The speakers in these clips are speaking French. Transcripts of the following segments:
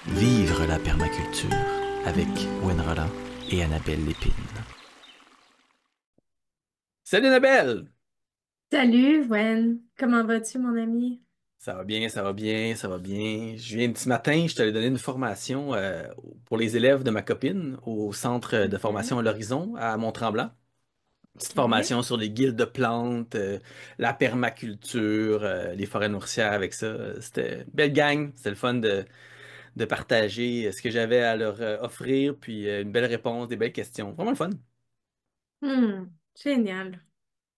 Vivre la permaculture avec Gwen Roland et Annabelle Lépine. Salut Annabelle! Salut, Wen. Comment vas-tu, mon ami? Ça va bien, ça va bien, ça va bien. Ce matin, je t'allais donner une formation pour les élèves de ma copine au centre de OK. formation à l'Horizon à Mont-Tremblant. Petite OK. formation sur les guildes de plantes, la permaculture, les forêts nourricières avec ça. C'était une belle gang, c'était le fun de partager ce que j'avais à leur offrir, puis une belle réponse, des belles questions. Vraiment le fun. Génial.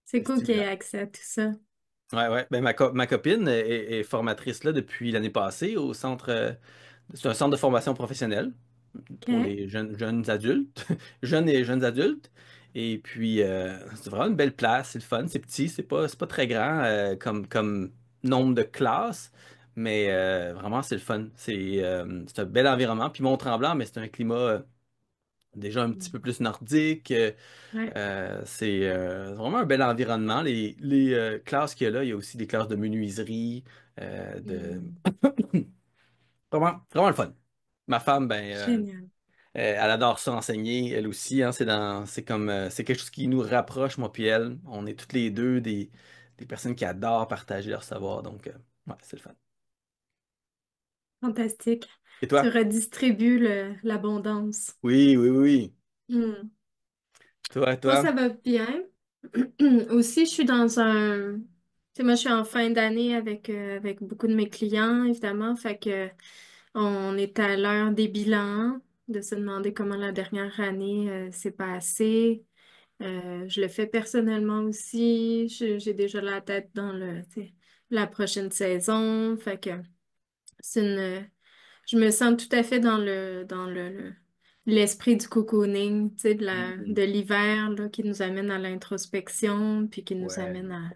C'est C'est cool qu'il y ait stimulant. accès à tout ça. Ouais, ouais. Ben, ma copine est formatrice là depuis l'année passée au centre. C'est un centre de formation professionnelle pour OK. les jeunes adultes, jeunes et jeunes adultes. Et puis, c'est vraiment une belle place, c'est le fun, c'est petit, c'est pas très grand comme nombre de classes, mais vraiment, c'est le fun. C'est un bel environnement. Puis Mont-Tremblant, mais c'est un climat déjà un petit peu plus nordique. Ouais. C'est vraiment un bel environnement. Les classes qu'il y a là, il y a aussi des classes de menuiserie, de Hmm. vraiment, vraiment le fun. Ma femme, ben, Génial. elle adore ça enseigner, elle aussi. Hein, c'est quelque chose qui nous rapproche, moi puis elle. On est toutes les deux des personnes qui adorent partager leur savoir, donc ouais, c'est le fun. Fantastique. Et Tu toi? redistribues l'abondance. Oui, oui, oui. Hmm. Moi, Toi? ça va bien. Aussi, je suis dans un... Tu sais, moi, je suis en fin d'année avec beaucoup de mes clients, évidemment. Fait que on est à l'heure des bilans, de se demander comment la dernière année s'est passée. Je le fais personnellement aussi. J'ai déjà la tête dans tu sais, la prochaine saison. Fait que c'est une, je me sens tout à fait l'esprit du cocooning, tu sais, Mhm. de l'hiver, là, qui nous amène à l'introspection, puis qui nous Ouais. amène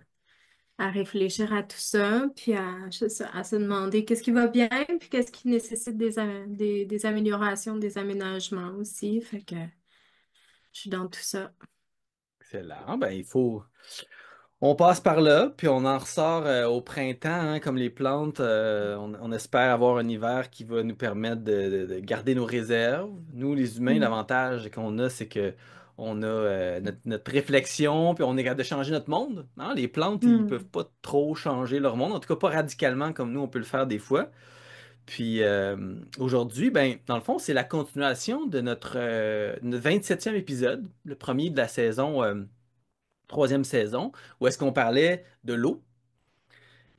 à réfléchir à tout ça, puis à se demander qu'est-ce qui va bien, puis qu'est-ce qui nécessite des améliorations, des aménagements aussi. Fait que je suis dans tout ça. Excellent. Ben, il faut. On passe par là, puis on en ressort au printemps, hein, comme les plantes. On espère avoir un hiver qui va nous permettre de garder nos réserves. Nous, les humains, Mm. l'avantage qu'on a, c'est que on a notre réflexion, puis on est capable de changer notre monde. Hein. Les plantes, ils peuvent Mm. pas trop changer leur monde, en tout cas pas radicalement comme nous, on peut le faire des fois. Puis aujourd'hui, ben, dans le fond, c'est la continuation de notre 27e épisode, le premier de la saison. Troisième saison, où est-ce qu'on parlait de l'eau.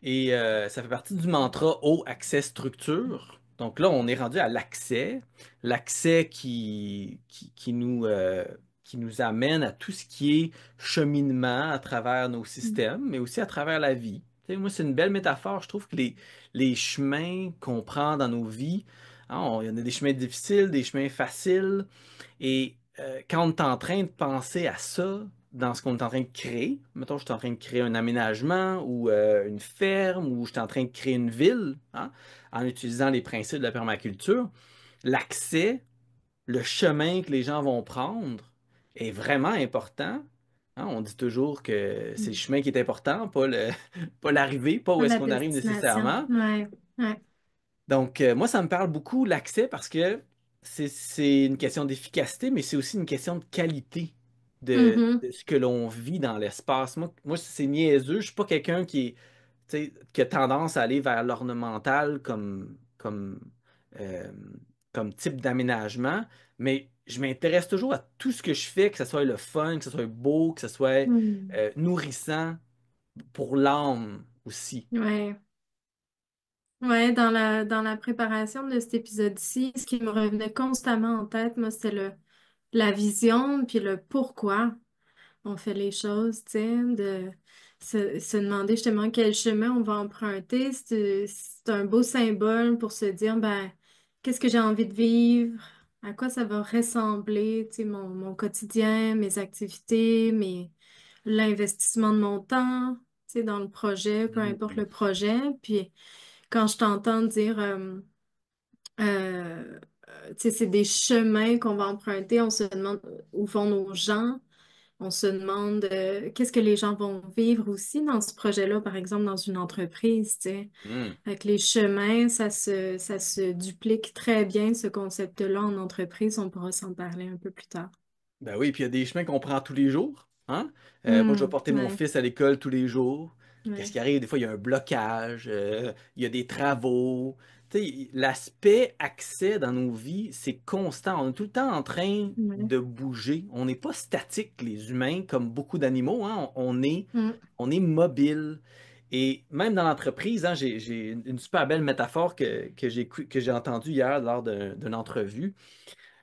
Et ça fait partie du mantra eau, accès, structure. Donc là, on est rendu à l'accès. L'accès qui nous amène à tout ce qui est cheminement à travers nos Mm. systèmes, mais aussi à travers la vie. Tu sais, moi, c'est une belle métaphore. Je trouve que les chemins qu'on prend dans nos vies, hein, il y en a des chemins difficiles, des chemins faciles. Et quand on est en train de penser à ça, dans ce qu'on est en train de créer, mettons, je suis en train de créer un aménagement ou une ferme ou je suis en train de créer une ville, hein, en utilisant les principes de la permaculture, l'accès, le chemin que les gens vont prendre est vraiment important. Hein, on dit toujours que c'est le Mm. chemin qui est important, pas pas l'arrivée, pas où Pas est-ce la qu'on arrive destination. nécessairement. Ouais. Ouais. Donc, moi, ça me parle beaucoup l'accès parce que c'est une question d'efficacité, mais c'est aussi une question de qualité Mhm. de ce que l'on vit dans l'espace. Moi, c'est niaiseux. Je suis pas quelqu'un tu sais, qui a tendance à aller vers l'ornemental euh, comme type d'aménagement, mais je m'intéresse toujours à tout ce que je fais, que ce soit le fun, que ce soit beau, que ce soit Mm. nourrissant pour l'âme aussi. Ouais. Ouais, dans la préparation de cet épisode-ci, ce qui me revenait constamment en tête, moi, c'était la vision puis le pourquoi on fait les choses, tu sais, de se demander justement quel chemin on va emprunter. C'est un beau symbole pour se dire, ben, qu'est-ce que j'ai envie de vivre, à quoi ça va ressembler, tu sais, mon quotidien, mes activités, l'investissement de mon temps, tu sais, dans le projet, peu importe Mhm. le projet. Puis quand je t'entends dire, tu sais, c'est des chemins qu'on va emprunter, on se demande où vont nos gens. On se demande qu'est-ce que les gens vont vivre aussi dans ce projet-là, par exemple, dans une entreprise, tu sais. Hmm. Avec les chemins, ça se duplique très bien, ce concept-là en entreprise. On pourra s'en parler un peu plus tard. Ben oui, puis il y a des chemins qu'on prend tous les jours, hein? Moi, je vais porter mon Ouais, fils à l'école tous les jours. Qu'est-ce ouais. qui arrive? Des fois, il y a un blocage, il y a des travaux. Tu sais, l'aspect accès dans nos vies, c'est constant. On est tout le temps en train Ouais. de bouger. On n'est pas statique, les humains, comme beaucoup d'animaux, hein? Mm, On est mobile. Et même dans l'entreprise, hein, j'ai une super belle métaphore que j'ai entendue hier lors d'une entrevue.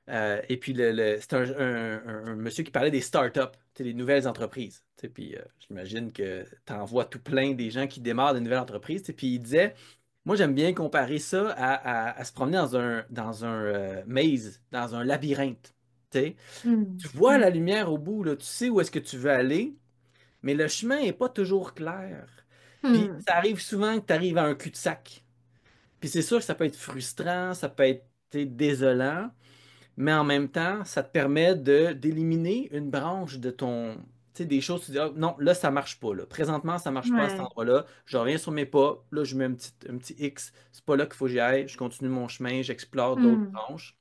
Et puis, c'est un monsieur qui parlait des startups, tu sais, les nouvelles entreprises. Tu sais, puis, j'imagine que tu en vois tout plein des gens qui démarrent des nouvelles entreprises. Tu sais, puis, il disait, moi, j'aime bien comparer ça à se promener dans un maze, dans un labyrinthe. Tu sais, mm, tu vois ouais, la lumière au bout, là, tu sais où est-ce que tu veux aller, mais le chemin n'est pas toujours clair. Puis, mm, ça arrive souvent que tu arrives à un cul-de-sac. Puis, c'est sûr que ça peut être frustrant, ça peut être, tu sais, désolant. Mais en même temps, ça te permet de d'éliminer une branche de ton, tu sais, des choses, tu dis, ah, non, là, ça marche pas, là. Présentement, ça marche pas à cet ouais. endroit-là. Je reviens sur mes pas. Là, je mets un petit X. C'est pas là qu'il faut que j'y aille. Je continue mon chemin, j'explore d'autres Mm, branches.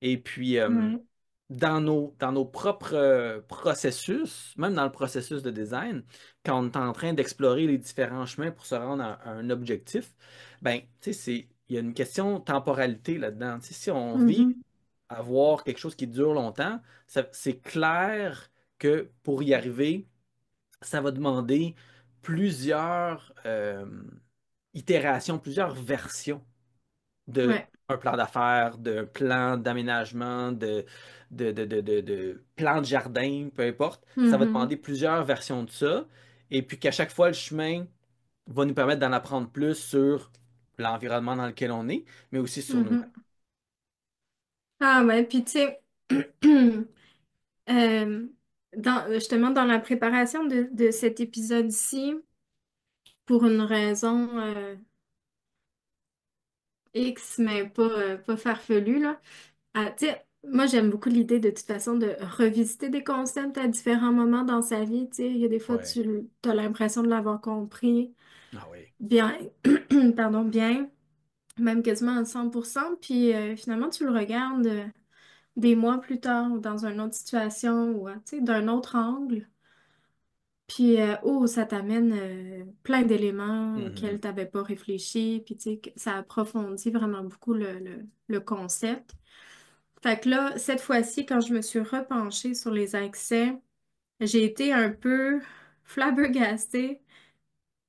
Et puis, ouais. dans nos propres processus, même dans le processus de design, quand on est en train d'explorer les différents chemins pour se rendre à un objectif, ben, tu sais, il y a une question de temporalité là-dedans. Tu sais, si on vit Mhm, avoir quelque chose qui dure longtemps, c'est clair que pour y arriver, ça va demander plusieurs itérations, plusieurs versions de ouais. un plan d'affaires, d'un plan d'aménagement, de plan de jardin, peu importe. Ça va Mhm, demander plusieurs versions de ça. Et puis qu'à chaque fois, le chemin va nous permettre d'en apprendre plus sur l'environnement dans lequel on est, mais aussi sur nous-mêmes. mhm. Ah ouais, puis tu sais, euh, justement dans la préparation de cet épisode-ci, pour une raison X, mais pas farfelue, là. Ah, tu sais, moi j'aime beaucoup l'idée de toute façon de revisiter des concepts à différents moments dans sa vie. Tu sais, il y a des fois Ouais. tu as l'impression de l'avoir compris Ah oui. bien, pardon, bien, même quasiment à 100%, puis finalement tu le regardes des mois plus tard ou dans une autre situation ou tu sais, d'un autre angle. Puis, oh, ça t'amène plein d'éléments auxquels Mhm. tu n'avais pas réfléchi. Puis, tu sais, ça approfondit vraiment beaucoup le concept. Fait que là, cette fois-ci, quand je me suis repenchée sur les accès, j'ai été un peu flabbergastée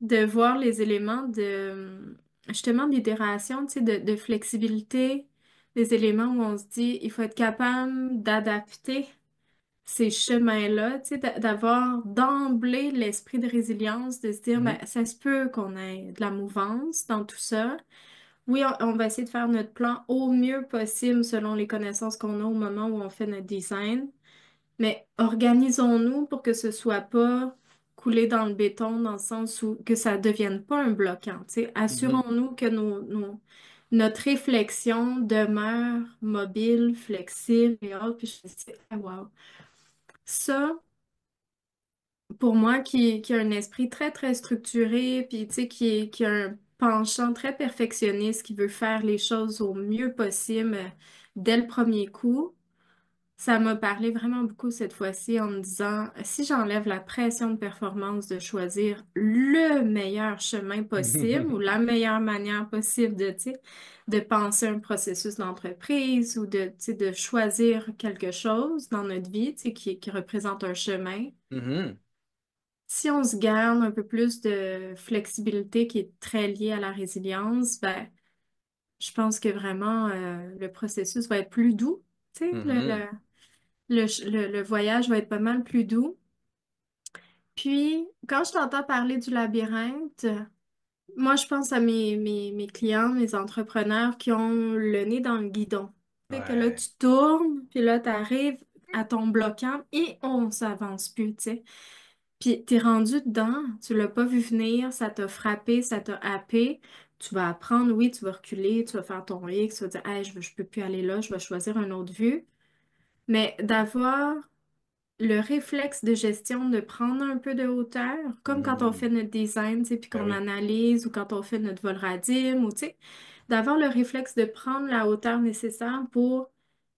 de voir les éléments justement, d'itération, tu sais, de flexibilité, des éléments où on se dit, il faut être capable d'adapter ces chemins-là, tu sais, d'avoir d'emblée l'esprit de résilience, de se dire, ben, Mhm. ça se peut qu'on ait de la mouvance dans tout ça. Oui, on va essayer de faire notre plan au mieux possible selon les connaissances qu'on a au moment où on fait notre design, mais organisons-nous pour que ce soit pas coulé dans le béton, dans le sens où que ça devienne pas un bloquant, tu sais. Mhm. Assurons-nous que notre réflexion demeure mobile, flexible et autres. Puis je me dis, ah, wow. Ça, pour moi, qui a un esprit très, très structuré, puis tu sais, qui a un penchant très perfectionniste, qui veut faire les choses au mieux possible dès le premier coup, ça m'a parlé vraiment beaucoup cette fois-ci en me disant, si j'enlève la pression de performance de choisir le meilleur chemin possible ou la meilleure manière possible de, tu sais, de penser un processus d'entreprise ou de, tu sais, de choisir quelque chose dans notre vie, tu sais, qui représente un chemin. Mhm. Si on se garde un peu plus de flexibilité qui est très liée à la résilience, ben, je pense que vraiment le processus va être plus doux. Tu sais, Mhm. le voyage va être pas mal plus doux. Puis, quand je t'entends parler du labyrinthe, moi, je pense à mes clients, mes entrepreneurs qui ont le nez dans le guidon. Fait que là, Ouais. tu tournes, puis là, tu arrives à ton bloquant et on s'avance plus, tu sais. Puis t'es rendu dedans, tu l'as pas vu venir, ça t'a frappé, ça t'a happé. Tu vas apprendre, oui, tu vas reculer, tu vas faire ton X, tu vas dire, hey, je peux plus aller là, je vais choisir une autre vue. Mais d'avoir le réflexe de gestion de prendre un peu de hauteur, comme quand on fait Mhm. notre design, tu sais, puis Ben qu'on oui. analyse ou quand on fait notre vol radim, ou tu sais, d'avoir le réflexe de prendre la hauteur nécessaire pour,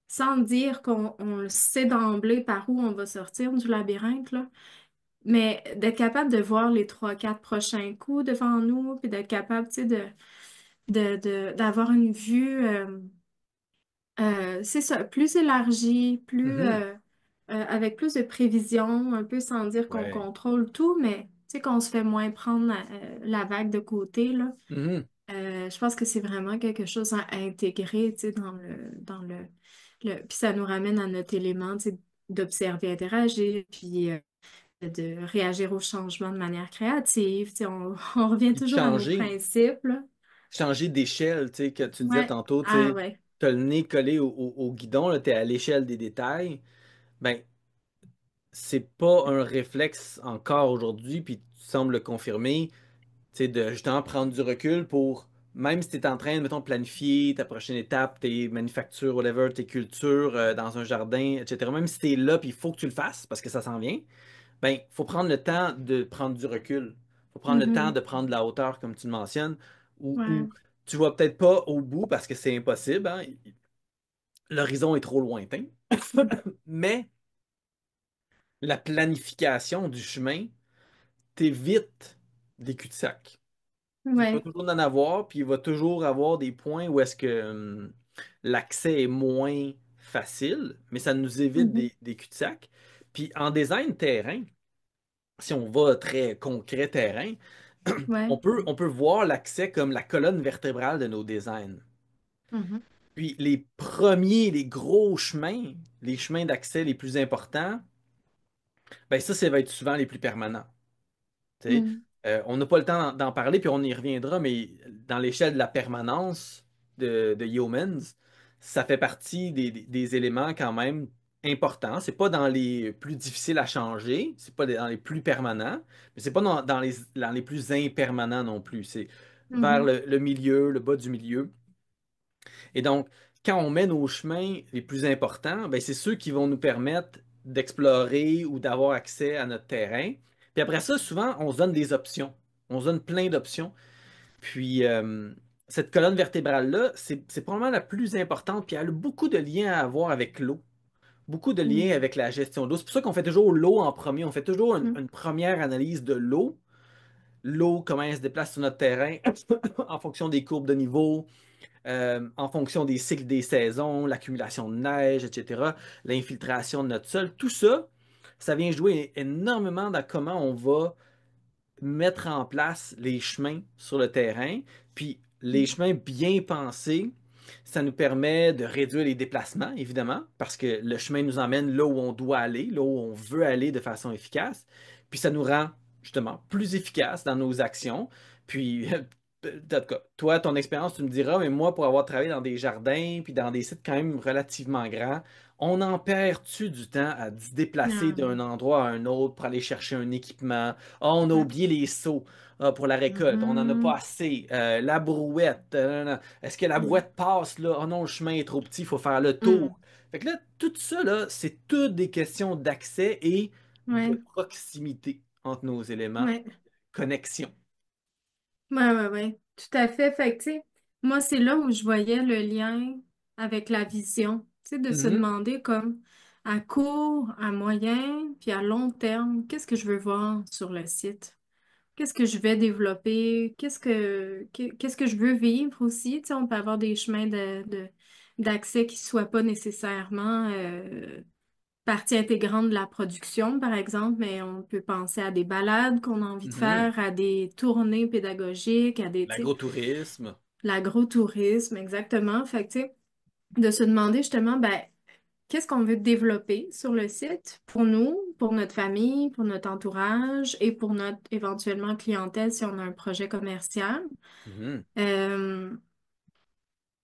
sans dire qu'on le sait d'emblée par où on va sortir du labyrinthe, là, mais d'être capable de voir les trois, quatre prochains coups devant nous, puis d'être capable, tu sais, d'avoir une vue. C'est ça, plus élargi, Mhm. avec plus de prévision, un peu sans dire qu'on Ouais. contrôle tout, mais tu sais, qu'on se fait moins prendre la vague de côté, là. Mhm. Je pense que c'est vraiment quelque chose à intégrer, tu sais, puis ça nous ramène à notre élément, tu sais, d'observer, interagir, puis de réagir aux changements de manière créative. Tu sais, on revient Puis de toujours à nos changer. principes, là. Changer d'échelle, tu sais, que tu disais Ouais. tantôt, tu Ah sais, ouais. t'as le nez collé au guidon, tu es à l'échelle des détails, ben, c'est pas un réflexe encore aujourd'hui, puis tu sembles le confirmer, tu sais, de justement prendre du recul pour, même si tu es en train, mettons, de planifier ta prochaine étape, tes manufactures, whatever, tes cultures dans un jardin, etc., même si tu es là, puis il faut que tu le fasses parce que ça s'en vient, ben, faut prendre le temps de prendre du recul. Faut prendre le temps Mhm. de prendre de la hauteur, comme tu le mentionnes, ou Ouais. tu vas peut-être pas au bout parce que c'est impossible, hein. L'horizon est trop lointain. Mais la planification du chemin t'évite des cul-de-sac. Il va Ouais. toujours en avoir, puis il va toujours avoir des points où est-ce que l'accès est moins facile, mais ça nous évite Mhm. des cul-de-sac. Puis en design terrain, si on va très concret terrain, Ouais. on peut voir l'accès comme la colonne vertébrale de nos designs. Mhm. Puis les premiers, les gros chemins, les chemins d'accès les plus importants, ben ça va être souvent les plus permanents. Tu sais. Mhm. On n'a pas le temps d'en parler, puis on y reviendra, mais dans l'échelle de la permanence de Humans, ça fait partie des éléments quand même importants. C'est pas dans les plus difficiles à changer, c'est pas dans les plus permanents, mais c'est pas dans les plus impermanents non plus. C'est vers Mhm. le milieu, le bas du milieu. Et donc, quand on met nos chemins les plus importants, ben, c'est ceux qui vont nous permettre d'explorer ou d'avoir accès à notre terrain. Puis après ça, souvent, on se donne des options. On se donne plein d'options. Puis, cette colonne vertébrale-là, c'est probablement la plus importante. Puis, elle a beaucoup de liens à avoir avec l'eau. Beaucoup de liens Mhm. avec la gestion d'eau. C'est pour ça qu'on fait toujours l'eau en premier. On fait toujours Mhm. une première analyse de l'eau. L'eau, comment elle se déplace sur notre terrain en fonction des courbes de niveau, en fonction des cycles des saisons, l'accumulation de neige, etc., l'infiltration de notre sol, tout ça, ça vient jouer énormément dans comment on va mettre en place les chemins sur le terrain. Puis les chemins bien pensés, ça nous permet de réduire les déplacements, évidemment, parce que le chemin nous emmène là où on doit aller, là où on veut aller de façon efficace. Puis ça nous rend justement plus efficaces dans nos actions. Puis, en tout cas, toi, ton expérience, tu me diras, mais moi, pour avoir travaillé dans des jardins, puis dans des sites quand même relativement grands, on en perd-tu du temps à se déplacer Ah d'un oui. endroit à un autre pour aller chercher un équipement? Ah, on a Ouais. oublié les seaux pour la récolte. On n'en a pas Mhm. assez. La brouette. Non. Est-ce que la Mhm. brouette passe là? Oh non, le chemin est trop petit, il faut faire le Mhm. tour. Fait que là, tout ça, là, c'est toutes des questions d'accès et de Ouais. proximité entre nos éléments. Ouais. Connexion. Ouais, ouais, ouais. Tout à fait. Fait que, tu sais, moi, c'est là où je voyais le lien avec la vision. Tu sais, de se Mhm, demander comme à court, à moyen, puis à long terme, qu'est-ce que je veux voir sur le site? Qu'est-ce que je vais développer? Qu'est-ce que je veux vivre aussi? Tu sais, on peut avoir des chemins d'accès qui ne soient pas nécessairement partie intégrante de la production, par exemple, mais on peut penser à des balades qu'on a envie de mhm. faire, à des tournées pédagogiques, à des, tu sais, L'agrotourisme. l'agro-tourisme, exactement. Fait que, tu sais, de se demander justement, ben, qu'est-ce qu'on veut développer sur le site pour nous, pour notre famille, pour notre entourage et pour notre éventuellement clientèle si on a un projet commercial. Mhm, Euh,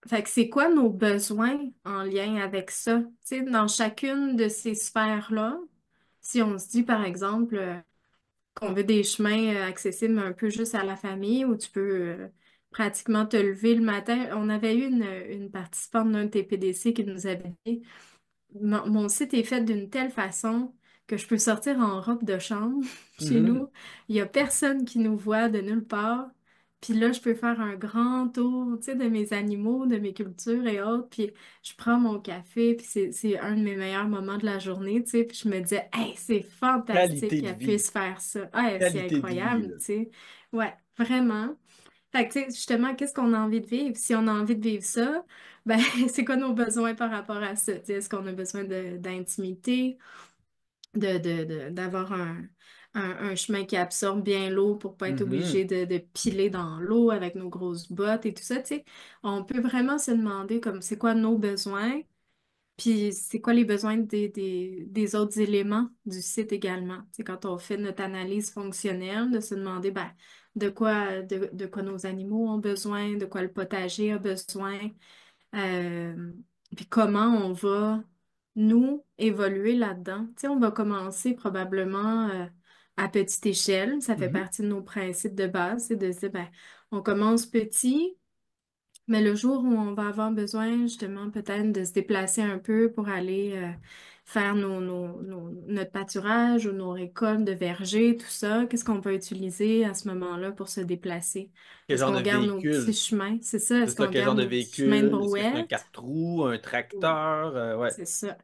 Fait que c'est quoi nos besoins en lien avec ça? Tu sais, dans chacune de ces sphères-là, si on se dit par exemple qu'on veut des chemins accessibles un peu juste à la famille où tu peux pratiquement te lever le matin. On avait eu une participante d'un TPDC qui nous avait dit mon site est fait d'une telle façon que je peux sortir en robe de chambre chez Mhm. nous. Il y a personne qui nous voit de nulle part. Puis là, je peux faire un grand tour, tu sais, de mes animaux, de mes cultures et autres. Puis je prends mon café, puis c'est un de mes meilleurs moments de la journée, tu sais. Puis je me disais, hey, c'est fantastique Qualité de qu'elle vie. puisse faire ça. Ah, c'est Qualité de vie, incroyable, là. tu sais. Ouais, vraiment. Fait que, tu sais, justement, qu'est-ce qu'on a envie de vivre? Si on a envie de vivre ça, ben, c'est quoi nos besoins par rapport à ça? Tu sais, est-ce qu'on a besoin d'intimité, d'avoir un chemin qui absorbe bien l'eau pour pas être Mhm. obligé de piler dans l'eau avec nos grosses bottes et tout ça, tu sais? On peut vraiment se demander comme c'est quoi nos besoins, puis c'est quoi les besoins des autres éléments du site également. Tu sais, quand on fait notre analyse fonctionnelle, de se demander ben, de quoi nos animaux ont besoin, de quoi le potager a besoin, euh, puis comment on va, nous, évoluer là-dedans. Tu sais, on va commencer probablement à petite échelle. Ça fait Mhm. partie de nos principes de base, c'est de se dire, ben, on commence petit. Mais le jour où on va avoir besoin justement peut-être de se déplacer un peu pour aller faire notre pâturage ou nos récoltes de verger, tout ça, qu'est-ce qu'on peut utiliser à ce moment-là pour se déplacer? Quel Est-ce genre qu'on de garde nos petits véhicule? chemins? C'est ça, C'est est-ce ça, qu'on quel genre garde de nos petits chemins de véhicule? Est-ce que c'est un brouette? 4 roues, un Oui, tracteur? Ouais. c'est ça.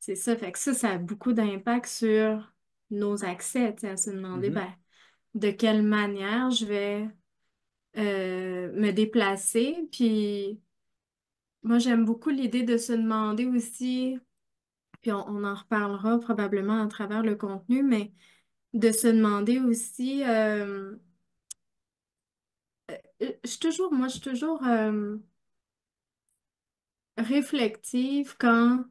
C'est ça. Fait que ça a beaucoup d'impact sur nos accès, tu sais, à se demander, Mhm. ben, de quelle manière je vais me déplacer, puis moi, j'aime beaucoup l'idée de se demander aussi, puis on en reparlera probablement à travers le contenu, mais de se demander aussi, moi, je suis toujours réflexive quand,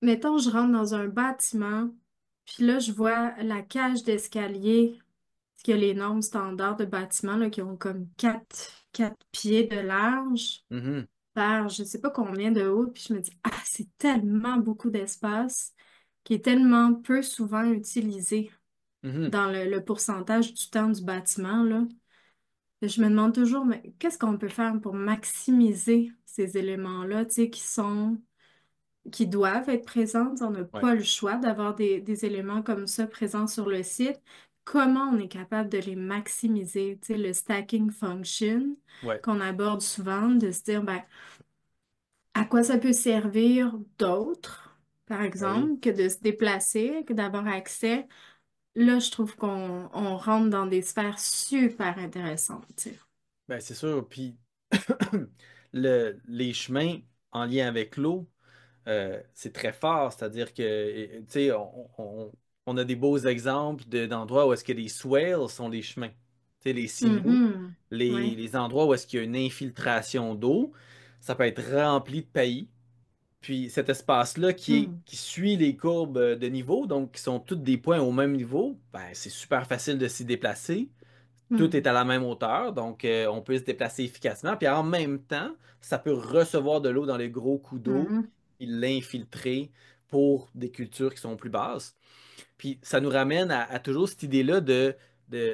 mettons, je rentre dans un bâtiment, puis là, je vois la cage d'escalier, parce qu'il y a les normes standards de bâtiments là, qui ont comme quatre pieds de large. Mhm. Par je sais pas combien de haut, puis je me dis, ah, c'est tellement beaucoup d'espace qui est tellement peu souvent utilisé Mhm. dans le pourcentage du temps du bâtiment, là. Je me demande toujours, mais qu'est-ce qu'on peut faire pour maximiser ces éléments-là, tu sais, qui doivent être présents. On n'a Ouais. pas le choix d'avoir des éléments comme ça présents sur le site. Comment on est capable de les maximiser? Tu sais, le stacking function Ouais. qu'on aborde souvent, de se dire, ben, à quoi ça peut servir d'autre, par Ben oui. exemple, que de se déplacer, que d'avoir accès. Là, je trouve qu'on rentre dans des sphères super intéressantes, tu sais. Ben c'est sûr. Puis les chemins en lien avec l'eau, c'est très fort. C'est-à-dire que, tu sais, on a des beaux exemples d'endroits où est-ce que les swales sont les chemins. Tu sais, les signaux, Mhm. Ouais. les endroits où est-ce qu'il y a une infiltration d'eau, ça peut être rempli de paillis. Puis cet espace-là Mhm. qui suit les courbes de niveau, donc qui sont toutes des points au même niveau, ben, c'est super facile de s'y déplacer. Tout est Mhm. à la même hauteur, donc on peut se déplacer efficacement. Puis en même temps, ça peut recevoir de l'eau dans les gros coups d'eau Mhm. et l'infiltrer pour des cultures qui sont plus basses. Puis ça nous ramène à toujours cette idée-là de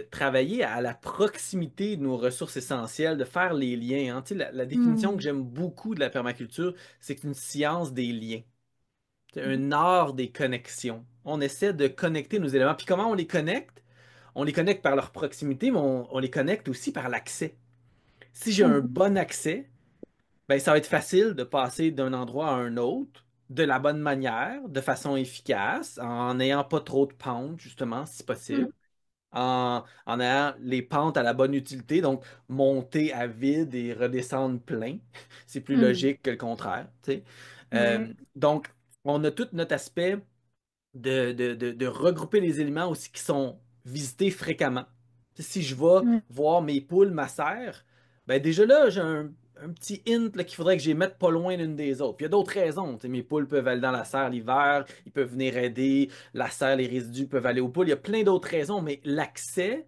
travailler à la proximité de nos ressources essentielles, de faire les liens, hein. Tu sais, la définition que Mhm. j'aime beaucoup de la permaculture, c'est que c'est une science des liens. C'est un art des connexions. On essaie de connecter nos éléments. Puis comment on les connecte? On les connecte par leur proximité, mais on les connecte aussi par l'accès. Si j'ai un Mhm. bon accès, ben, ça va être facile de passer d'un endroit à un autre de la bonne manière, de façon efficace, en n'ayant pas trop de pentes, justement, si possible, en ayant les pentes à la bonne utilité, donc monter à vide et redescendre plein. C'est plus Mhm. logique que le contraire, tu sais. Ouais. Donc, on a tout notre aspect de regrouper les éléments aussi qui sont visités fréquemment. Si je vais Ouais. voir mes poules, ma serre, ben déjà là, j'ai un petit hint là, qu'il faudrait que je les mette pas loin l'une des autres. Puis il y a d'autres raisons. Tu sais, mes poules peuvent aller dans la serre l'hiver, ils peuvent venir aider, la serre, les résidus peuvent aller aux poules. Il y a plein d'autres raisons, mais l'accès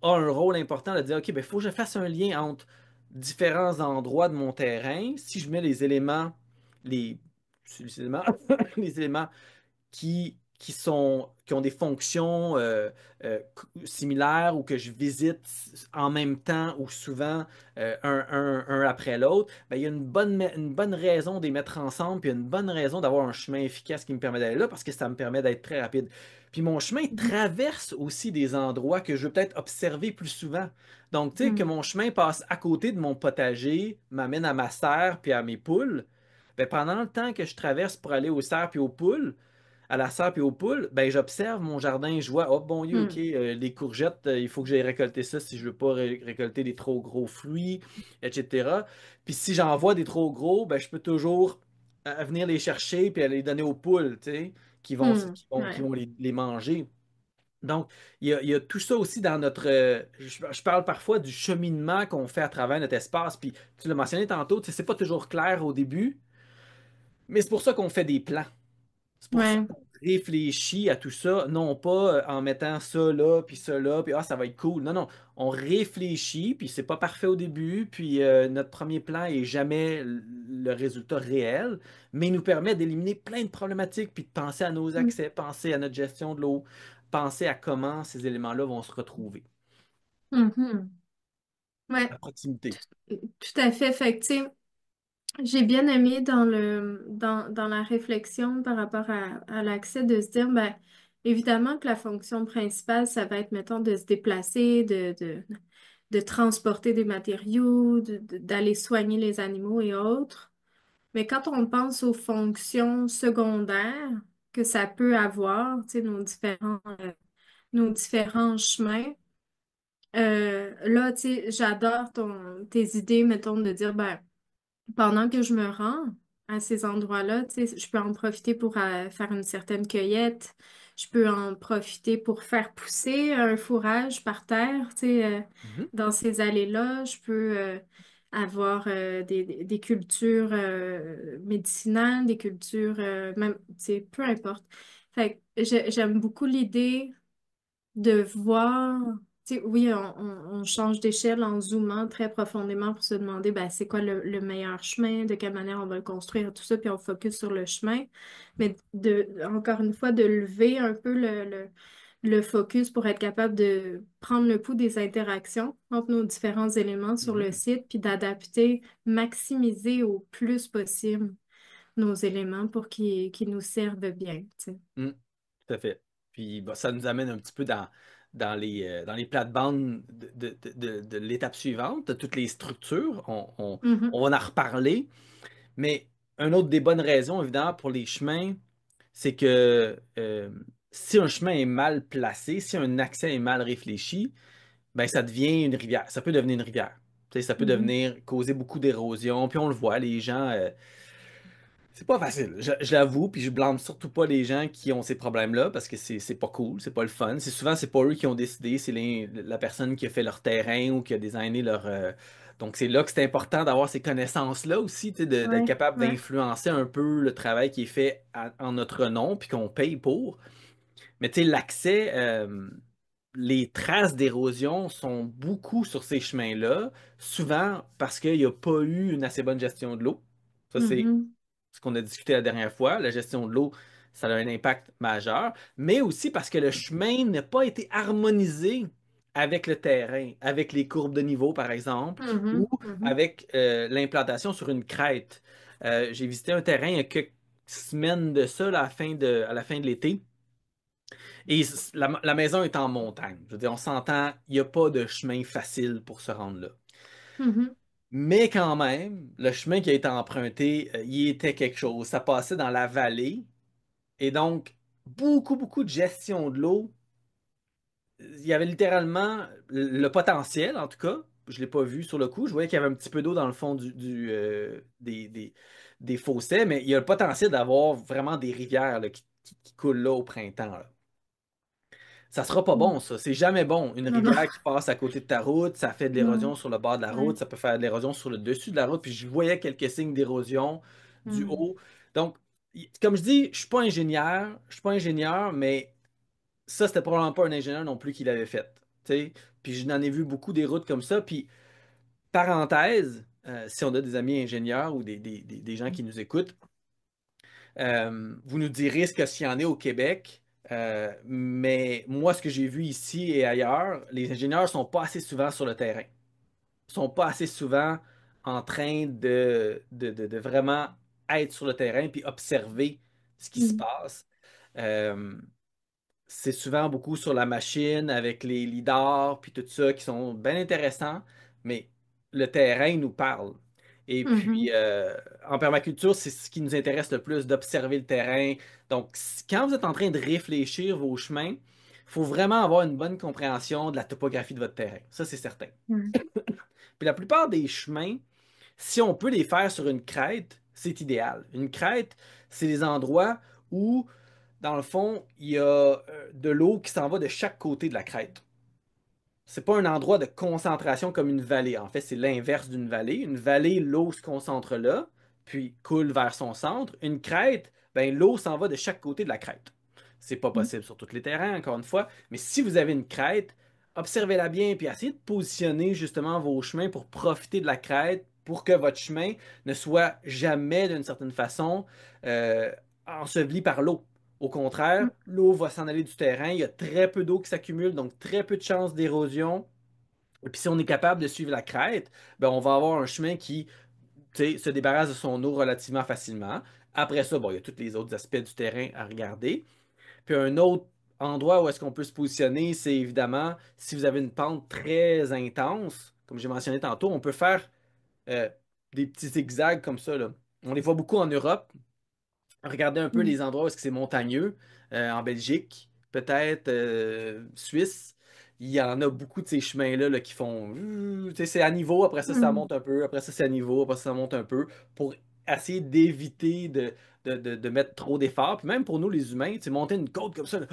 a un rôle important de dire, OK, ben, il faut que je fasse un lien entre différents endroits de mon terrain. Si je mets les éléments, les, les éléments, les éléments qui ont des fonctions similaires ou que je visite en même temps ou souvent un après l'autre, ben, il y a une bonne raison de les mettre ensemble, puis il y a une bonne raison d'avoir un chemin efficace qui me permet d'aller là parce que ça me permet d'être très rapide. Puis mon chemin Mhm. traverse aussi des endroits que je veux peut-être observer plus souvent. Donc, tu sais, que Mhm. mon chemin passe à côté de mon potager, m'amène à ma serre puis à mes poules. Ben, pendant le temps que je traverse pour aller aux cerfs puis aux poules, à la serre puis aux poules, ben, j'observe mon jardin, je vois, oh bon Dieu, ok, Mhm. les courgettes, il faut que j'aille récolter ça si je veux pas récolter des trop gros fruits, etc. Puis si j'en vois des trop gros, ben, je peux toujours venir les chercher puis aller les donner aux poules, tu sais, Mhm. qui Ouais. vont les manger. Donc, il y a tout ça aussi dans notre... je parle parfois du cheminement qu'on fait à travers notre espace. Puis, tu l'as mentionné tantôt, tu sais, c'est pas toujours clair au début, mais c'est pour ça qu'on fait des plans. C'est pour ça Ouais. qu'on réfléchit à tout ça, non pas en mettant ça là, puis ah, ça va être cool. Non, non, on réfléchit, puis c'est pas parfait au début, puis notre premier plan est jamais le résultat réel, mais il nous permet d'éliminer plein de problématiques, puis de penser à nos Mhm. accès, penser à notre gestion de l'eau, penser à comment ces éléments-là vont se retrouver Mhm. Ouais, à proximité. tout à fait. Fait que, tu sais, j'ai bien aimé dans la réflexion par rapport à l'accès de se dire, ben, évidemment que la fonction principale, ça va être, mettons, de se déplacer, de transporter des matériaux, d'aller soigner les animaux et autres. Mais quand on pense aux fonctions secondaires que ça peut avoir, tu sais, nos différents chemins, là, tu sais, j'adore tes idées, mettons, de dire, ben, pendant que je me rends à ces endroits-là, tu sais, je peux en profiter pour faire une certaine cueillette. Je peux en profiter pour faire pousser un fourrage par terre, tu sais, Mhm, dans ces allées-là. Je peux avoir des cultures médicinales, des cultures, même, tu sais, peu importe. Fait que j'aime beaucoup l'idée de voir, tu sais, oui, on change d'échelle en zoomant très profondément pour se demander, ben, c'est quoi le meilleur chemin, de quelle manière on va le construire, tout ça, puis on focus sur le chemin. Mais encore une fois, de lever un peu le focus pour être capable de prendre le pouls des interactions entre nos différents éléments sur le mhm, site, puis d'adapter, maximiser au plus possible nos éléments pour qu'ils nous servent bien, tu sais. mhm, tout à fait. Puis bah, ça nous amène un petit peu dans les plates-bandes de l'étape suivante, de toutes les structures. Mhm, On va en reparler. Mais une autre des bonnes raisons, évidemment, pour les chemins, c'est que si un chemin est mal placé, si un accès est mal réfléchi, ben ça devient une rivière. Ça peut devenir une rivière. Tu sais, ça peut mhm. devenir causer beaucoup d'érosion. Puis on le voit, les gens, c'est pas facile. Je l'avoue, puis je blâme surtout pas les gens qui ont ces problèmes-là parce que c'est pas cool, c'est pas le fun. C'est souvent c'est pas eux qui ont décidé, c'est la personne qui a fait leur terrain ou qui a designé leur. Donc c'est là que c'est important d'avoir ces connaissances-là aussi, tu sais, d'être Ouais, capable ouais. d'influencer un peu le travail qui est fait en notre nom puis qu'on paye pour. Mais tu sais, l'accès, les traces d'érosion sont beaucoup sur ces chemins-là, souvent parce qu'il n'y a pas eu une assez bonne gestion de l'eau. Ça, c'est Mhm. ce qu'on a discuté la dernière fois. La gestion de l'eau, ça a un impact majeur, mais aussi parce que le chemin n'a pas été harmonisé avec le terrain, avec les courbes de niveau, par exemple, ou Mhm, mhm, avec l'implantation sur une crête. J'ai visité un terrain il y a quelques semaines de ça, là, à la fin de l'été. Et la maison est en montagne. Je veux dire, on s'entend, il n'y a pas de chemin facile pour se rendre là. mhm, Mais quand même, le chemin qui a été emprunté, il était quelque chose. Ça passait dans la vallée. Et donc, beaucoup de gestion de l'eau. Il y avait littéralement le potentiel, en tout cas. Je ne l'ai pas vu sur le coup. Je voyais qu'il y avait un petit peu d'eau dans le fond des fossés, mais il y a le potentiel d'avoir vraiment des rivières là, qui coulent là au printemps, là. Ça sera pas mhm. bon, ça. C'est jamais bon. Une Non, non. rivière qui passe à côté de ta route, ça fait de l'érosion Non. sur le bord de la route, Ouais. ça peut faire de l'érosion sur le dessus de la route. Puis je voyais quelques signes d'érosion du Mhm, haut. Donc, comme je dis, je suis pas ingénieur, mais ça, c'était probablement pas un ingénieur non plus qui l'avait fait. Tu sais? Puis je n'en ai vu beaucoup des routes comme ça. Puis, parenthèse, si on a des amis ingénieurs ou des gens qui nous écoutent, vous nous direz ce que s'il y en est au Québec. Mais moi, ce que j'ai vu ici et ailleurs, les ingénieurs sont pas assez souvent sur le terrain. Sont pas assez souvent en train de vraiment être sur le terrain puis observer ce qui se Mm. passe. Euh, c'est souvent beaucoup sur la machine avec les lidars puis tout ça qui sont bien intéressants, mais le terrain nous parle. Et puis, Mhm. en permaculture, c'est ce qui nous intéresse le plus, d'observer le terrain. Donc, quand vous êtes en train de réfléchir vos chemins, il faut vraiment avoir une bonne compréhension de la topographie de votre terrain. Ça, c'est certain. Mm. Puis la plupart des chemins, si on peut les faire sur une crête, c'est idéal. Une crête, c'est des endroits où, dans le fond, il y a de l'eau qui s'en va de chaque côté de la crête. C'est pas un endroit de concentration comme une vallée. En fait, c'est l'inverse d'une vallée. Une vallée, l'eau se concentre là, puis coule vers son centre. Une crête, ben, l'eau s'en va de chaque côté de la crête. C'est pas possible sur tous les terrains, encore une fois, mais si vous avez une crête, observez-la bien, puis essayez de positionner justement vos chemins pour profiter de la crête, pour que votre chemin ne soit jamais, d'une certaine façon, euh, enseveli par l'eau. Au contraire, l'eau va s'en aller du terrain. Il y a très peu d'eau qui s'accumule, donc très peu de chances d'érosion. Et puis si on est capable de suivre la crête, ben, on va avoir un chemin qui, tu sais, se débarrasse de son eau relativement facilement. Après ça, bon, il y a tous les autres aspects du terrain à regarder. Puis un autre endroit où est-ce qu'on peut se positionner, c'est évidemment si vous avez une pente très intense, comme j'ai mentionné tantôt, on peut faire euh, des petits zigzags comme ça, là. On les voit beaucoup en Europe. Regardez un peu Mm. les endroits où est-ce que c'est montagneux, en Belgique, peut-être Suisse. Il y en a beaucoup de ces chemins-là là, qui font. Tu sais, c'est à niveau, après ça Mm. monte un peu, après ça c'est à niveau, après ça monte un peu, pour essayer d'éviter de mettre trop d'efforts. Puis même pour nous, les humains, tu sais, monter une côte comme ça, là,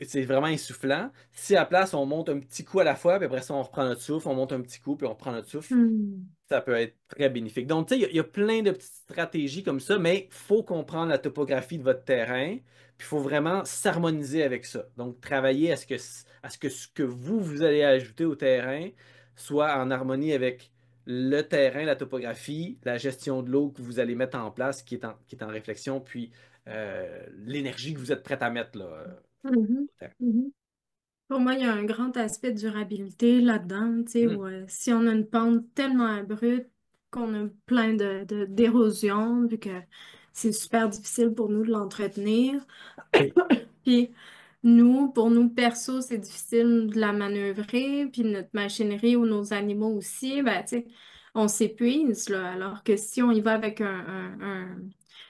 c'est vraiment essoufflant. Si à la place, on monte un petit coup à la fois, puis après ça, on reprend notre souffle, on monte un petit coup, puis on reprend notre souffle, Mm. ça peut être très bénéfique. Donc, tu sais, il y a plein de petites stratégies comme ça, mais il faut comprendre la topographie de votre terrain, puis il faut vraiment s'harmoniser avec ça. Donc, travailler à ce que vous allez ajouter au terrain soit en harmonie avec le terrain, la topographie, la gestion de l'eau que vous allez mettre en place, qui est en réflexion, puis l'énergie que vous êtes prêt à mettre là, Mhm. au terrain. Mhm. Pour moi, il y a un grand aspect de durabilité là-dedans, tu sais, Hmm. où si on a une pente tellement abrupte qu'on a plein d'érosion, vu que c'est super difficile pour nous de l'entretenir. Puis nous, pour nous perso, c'est difficile de la manœuvrer, puis notre machinerie ou nos animaux aussi, ben, tu sais, on s'épuise, là. Alors que si on y va avec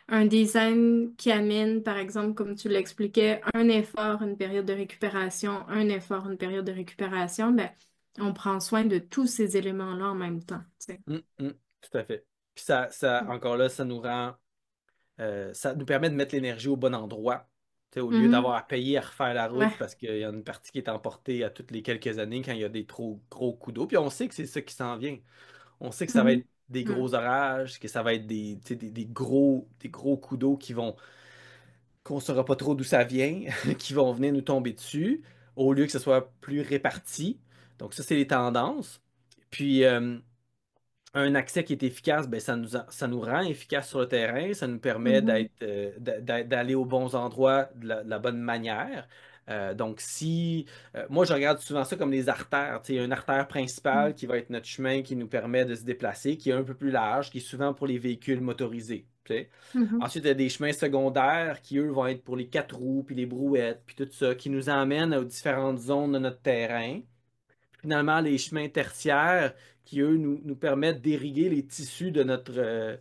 un design qui amène, par exemple, comme tu l'expliquais, un effort, une période de récupération, un effort, une période de récupération, ben, on prend soin de tous ces éléments-là en même temps, tu sais. Tout à fait. Puis encore là, ça nous permet de mettre l'énergie au bon endroit. Tu sais, au lieu Mhm. d'avoir à payer à refaire la route Ouais. parce qu'il y a une partie qui est emportée à toutes les quelques années quand il y a des trop gros coups d'eau. Puis on sait que c'est ça qui s'en vient. On sait que ça va Mhm. être des Mhm. gros orages, que ça va être tu sais, des gros coups d'eau qu'on ne saura pas trop d'où ça vient, qui vont venir nous tomber dessus, au lieu que ce soit plus réparti. Donc ça, c'est les tendances. Puis, un accès qui est efficace, ben, ça nous rend efficace sur le terrain, ça nous permet Mhm. d'aller aux bons endroits de la bonne manière. Donc, moi, je regarde souvent ça comme les artères. Tu sais, il y a une artère principale qui va être notre chemin qui nous permet de se déplacer, qui est un peu plus large, qui est souvent pour les véhicules motorisés. Tu sais. Mhm. Ensuite, il y a des chemins secondaires qui, eux, vont être pour les quatre roues, puis les brouettes, puis tout ça, qui nous emmènent aux différentes zones de notre terrain. Finalement, les chemins tertiaires qui, eux, nous permettent d'irriguer les tissus de notre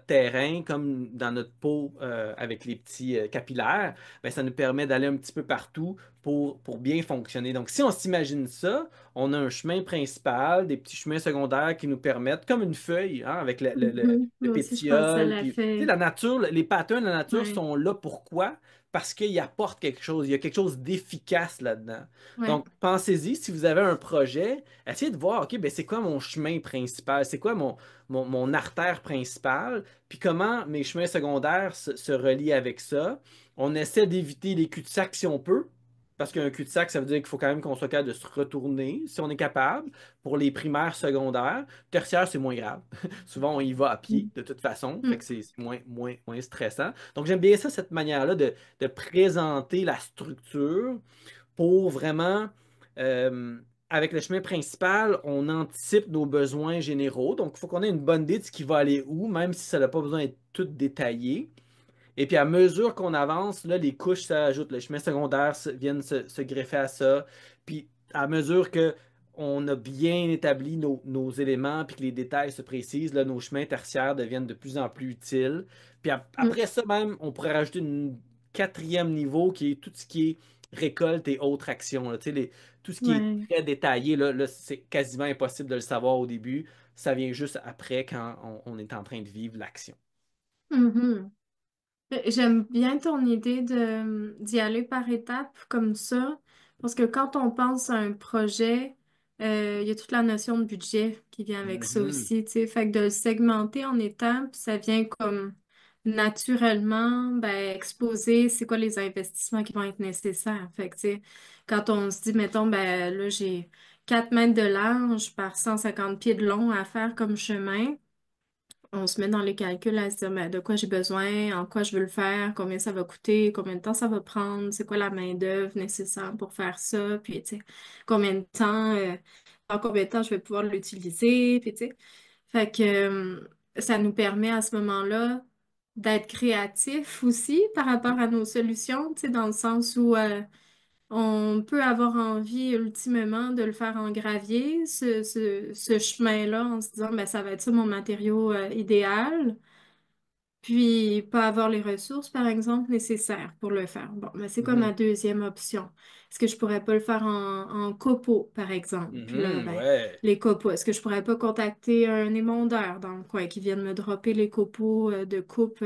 terrain, comme dans notre peau avec les petits capillaires, ben, ça nous permet d'aller un petit peu partout pour bien fonctionner. Donc, si on s'imagine ça, on a un chemin principal, des petits chemins secondaires qui nous permettent, comme une feuille, hein, avec Mhm. le Moi aussi, je pensais à pétiole. la Puis, tu sais, feuille. la nature, les patterns de la nature Ouais. sont là pourquoi? Parce qu'ils apportent quelque chose. Il y a quelque chose d'efficace là-dedans. Ouais. Donc, pensez-y, si vous avez un projet, essayez de voir, OK, ben, c'est quoi mon chemin principal? C'est quoi mon artère principale? Puis comment mes chemins secondaires se relient avec ça? On essaie d'éviter les cul-de-sac si on peut, parce qu'un cul-de-sac, ça veut dire qu'il faut quand même qu'on soit capable de se retourner, si on est capable, pour les primaires, secondaires. Tertiaire, c'est moins grave. Souvent, on y va à pied, Mm. de toute façon, fait Mm. que c'est moins stressant. Donc, j'aime bien ça, cette manière-là de présenter la structure pour vraiment, euh, avec le chemin principal, on anticipe nos besoins généraux. Donc, il faut qu'on ait une bonne idée de ce qui va aller où, même si ça n'a pas besoin d'être tout détaillé. Et puis, à mesure qu'on avance, là, les couches s'ajoutent. Les chemins secondaires viennent se greffer à ça. Puis, à mesure que on a bien établi nos éléments, puis que les détails se précisent, là, nos chemins tertiaires deviennent de plus en plus utiles. Puis Mm. après ça, même, on pourrait rajouter une quatrième niveau qui est tout ce qui est récolte et autres actions, là. Tu sais, tout ce qui est Ouais. très détaillé, là, c'est quasiment impossible de le savoir au début. Ça vient juste après quand on est en train de vivre l'action. Mhm. J'aime bien ton idée d'y aller par étapes comme ça, parce que quand on pense à un projet, il y a toute la notion de budget qui vient avec ça Mhm. aussi, tu sais. Fait que de le segmenter en étapes, ça vient comme naturellement, ben, exposer c'est quoi les investissements qui vont être nécessaires. Fait que, tu sais, quand on se dit, mettons, ben, là, j'ai 4 mètres de large par 150 pieds de long à faire comme chemin. On se met dans les calculs à se dire ben, de quoi j'ai besoin, en quoi je veux le faire, combien ça va coûter, combien de temps ça va prendre, c'est quoi la main-d'œuvre nécessaire pour faire ça, puis tu sais, combien de temps, en combien de temps je vais pouvoir l'utiliser, puis tu sais. Fait que ça nous permet à ce moment-là d'être créatifs aussi par rapport à nos solutions, tu sais, dans le sens où on peut avoir envie ultimement de le faire en gravier, ce chemin-là, en se disant, ben, ça va être ça mon matériau idéal, puis pas avoir les ressources, par exemple, nécessaires pour le faire. Bon, ben, c'est comme ma Mhm. deuxième option. Est-ce que je pourrais pas le faire en copeaux, par exemple? Puis là, Mhm, ben, ouais. les copeaux, est-ce que je pourrais pas contacter un émondeur dans le coin qui vienne me dropper les copeaux de coupe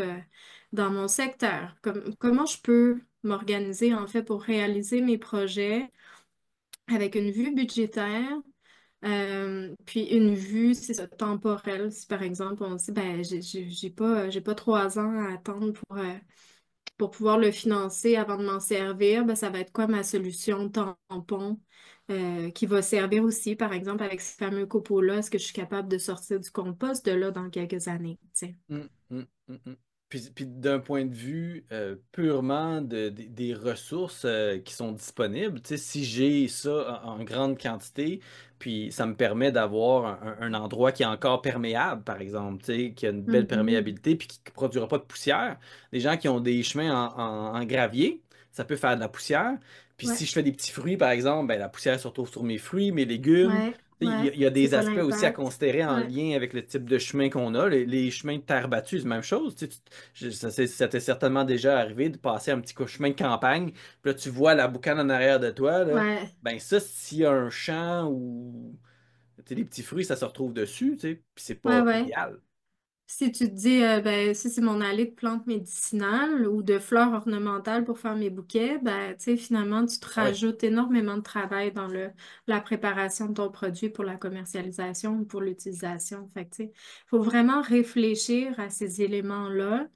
dans mon secteur? Comment je peux m'organiser, en fait, pour réaliser mes projets avec une vue budgétaire, puis une vue, c'est ça, temporelle. Si par exemple on se dit, ben, j'ai pas 3 ans à attendre pour pouvoir le financer avant de m'en servir, ben, ça va être quoi ma solution tampon qui va servir aussi, par exemple, avec ces fameux copeaux-là, est-ce que je suis capable de sortir du compost de là dans quelques années, tu sais? Mm, mm, mm, mm. Puis d'un point de vue purement des ressources qui sont disponibles, tu sais, si j'ai ça en grande quantité, puis ça me permet d'avoir un endroit qui est encore perméable, par exemple, tu sais, qui a une belle Mhm. perméabilité, puis qui ne produira pas de poussière. Les gens qui ont des chemins en gravier, ça peut faire de la poussière. Puis si Ouais, je fais des petits fruits, par exemple, ben, la poussière se retrouve sur mes fruits, mes légumes. ouais, Il ouais. y a C'est des quoi aspects aussi à l'impact? considérer en Ouais, lien avec le type de chemin qu'on a. Les chemins de terre battue, c'est la même chose. Tu sais, ça t'est certainement déjà arrivé de passer un petit chemin de campagne, puis là, tu vois la boucane en arrière de toi, là. ouais, Ben ça, s'il y a un champ ou tu sais, des petits fruits, ça se retrouve dessus, tu sais, puis c'est ouais, pas ouais. idéal. Si tu te dis, ben, si c'est mon allée de plantes médicinales ou de fleurs ornementales pour faire mes bouquets, ben, tu sais, finalement, tu te Ah oui. rajoutes énormément de travail dans la préparation de ton produit pour la commercialisation ou pour l'utilisation. Fait que, tu sais, faut vraiment réfléchir à ces éléments-là.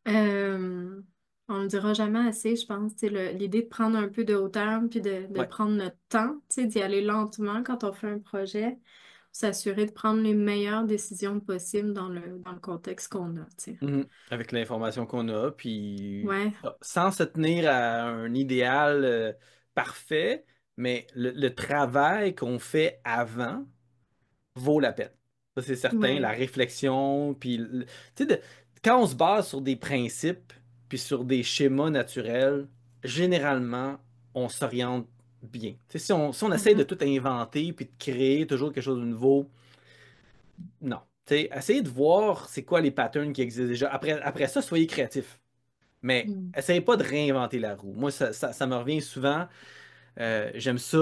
Euh, on ne le dira jamais assez, je pense. Tu sais, l'idée de prendre un peu de hauteur puis de Ouais. prendre notre temps, tu sais, d'y aller lentement quand on fait un projet, s'assurer de prendre les meilleures décisions possibles dans le contexte qu'on a, tu sais. Mhm. Avec l'information qu'on a, puis Ouais, sans se tenir à un idéal parfait, mais le travail qu'on fait avant vaut la peine. Ça, c'est certain. La ouais. réflexion, puis tu sais, quand on se base sur des principes, puis sur des schémas naturels, généralement, on s'oriente bien. Tu sais, si on essaie de Mhm, tout inventer, puis de créer toujours quelque chose de nouveau, non. Tu sais, essayez de voir c'est quoi les patterns qui existent déjà. Après ça, soyez créatifs. Mais mhm, essayez pas de réinventer la roue. Moi, ça me revient souvent. J'aime ça.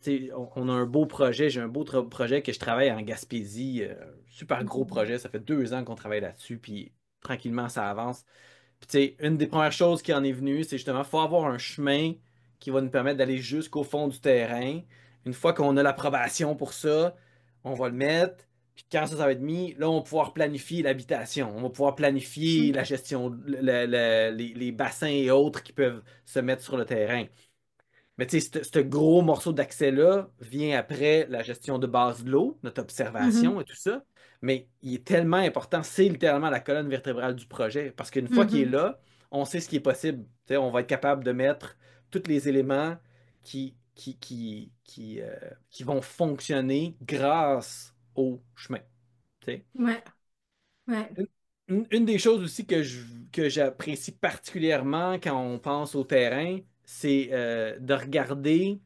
Tu sais, on a un beau projet. J'ai un beau projet que je travaille en Gaspésie. Super gros mhm, projet. Ça fait 2 ans qu'on travaille là-dessus. Puis tranquillement, ça avance. Puis tu sais, une des premières choses qui en est venue, c'est justement, il faut avoir un chemin qui va nous permettre d'aller jusqu'au fond du terrain. Une fois qu'on a l'approbation pour ça, on va le mettre. Puis quand ça va être mis, là, on va pouvoir planifier l'habitation. On va pouvoir planifier la OK. gestion, les bassins et autres qui peuvent se mettre sur le terrain. Mais tu sais, ce gros morceau d'accès-là vient après la gestion de base de l'eau, notre observation Mhm. et tout ça. Mais il est tellement important, c'est littéralement la colonne vertébrale du projet. Parce qu'une fois qu'il est Mhm. là, on sait ce qui est possible. Tu sais, on va être capable de mettre tous les éléments qui vont fonctionner grâce au chemin. Tu sais. Ouais. Ouais. Une des choses aussi que j'apprécie particulièrement quand on pense au terrain, c'est de regarder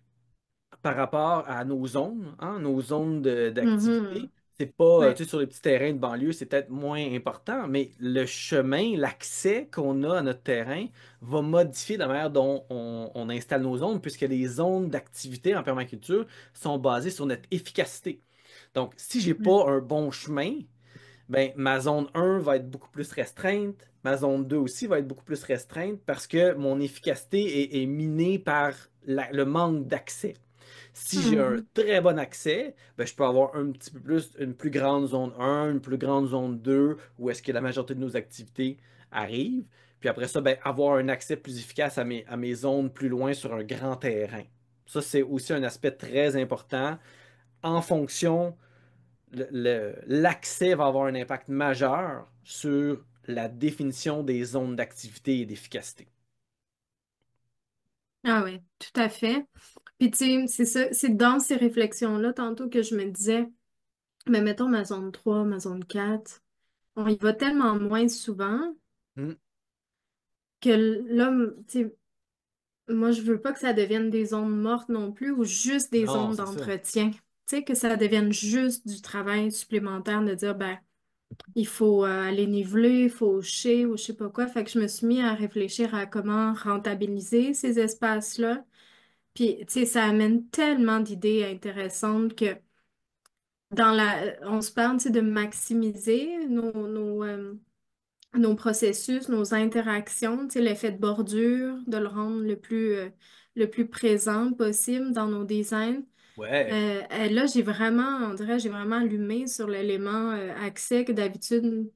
par rapport à nos zones, hein, nos zones d'activité. Mhm. C'est pas, Ouais. tu sais, sur les petits terrains de banlieue, c'est peut-être moins important, mais le chemin, l'accès qu'on a à notre terrain va modifier la manière dont on installe nos zones, puisque les zones d'activité en permaculture sont basées sur notre efficacité. Donc, si j'ai Ouais. pas un bon chemin, ben, ma zone 1 va être beaucoup plus restreinte, ma zone 2 aussi va être beaucoup plus restreinte parce que mon efficacité est minée par le manque d'accès. Si j'ai un Mhm. très bon accès, ben, je peux avoir un petit peu plus, une plus grande zone 1, une plus grande zone 2, où est-ce que la majorité de nos activités arrivent. Puis après ça, ben, avoir un accès plus efficace à mes zones plus loin sur un grand terrain. Ça, c'est aussi un aspect très important en fonction l'accès va avoir un impact majeur sur la définition des zones d'activité et d'efficacité. Ah ouais, tout à fait. Puis tu sais, c'est ça, c'est dans ces réflexions-là tantôt que je me disais, mais mettons ma zone 3, ma zone 4, on y va tellement moins souvent Hmm. que là, tu sais, moi je veux pas que ça devienne des zones mortes non plus ou juste des Non, zones c'est ça. d'entretien. Tu sais, que ça devienne juste du travail supplémentaire de dire, ben, il faut aller niveler, il faut hocher ou je sais pas quoi. Fait que je me suis mis à réfléchir à comment rentabiliser ces espaces-là. Puis, tu sais, ça amène tellement d'idées intéressantes que on se parle, tu sais, de maximiser nos processus, nos interactions, tu sais, l'effet de bordure, de le rendre le plus présent possible dans nos designs. Ouais, Là, j'ai vraiment, on dirait, j'ai vraiment allumé sur l'élément accès que d'habitude,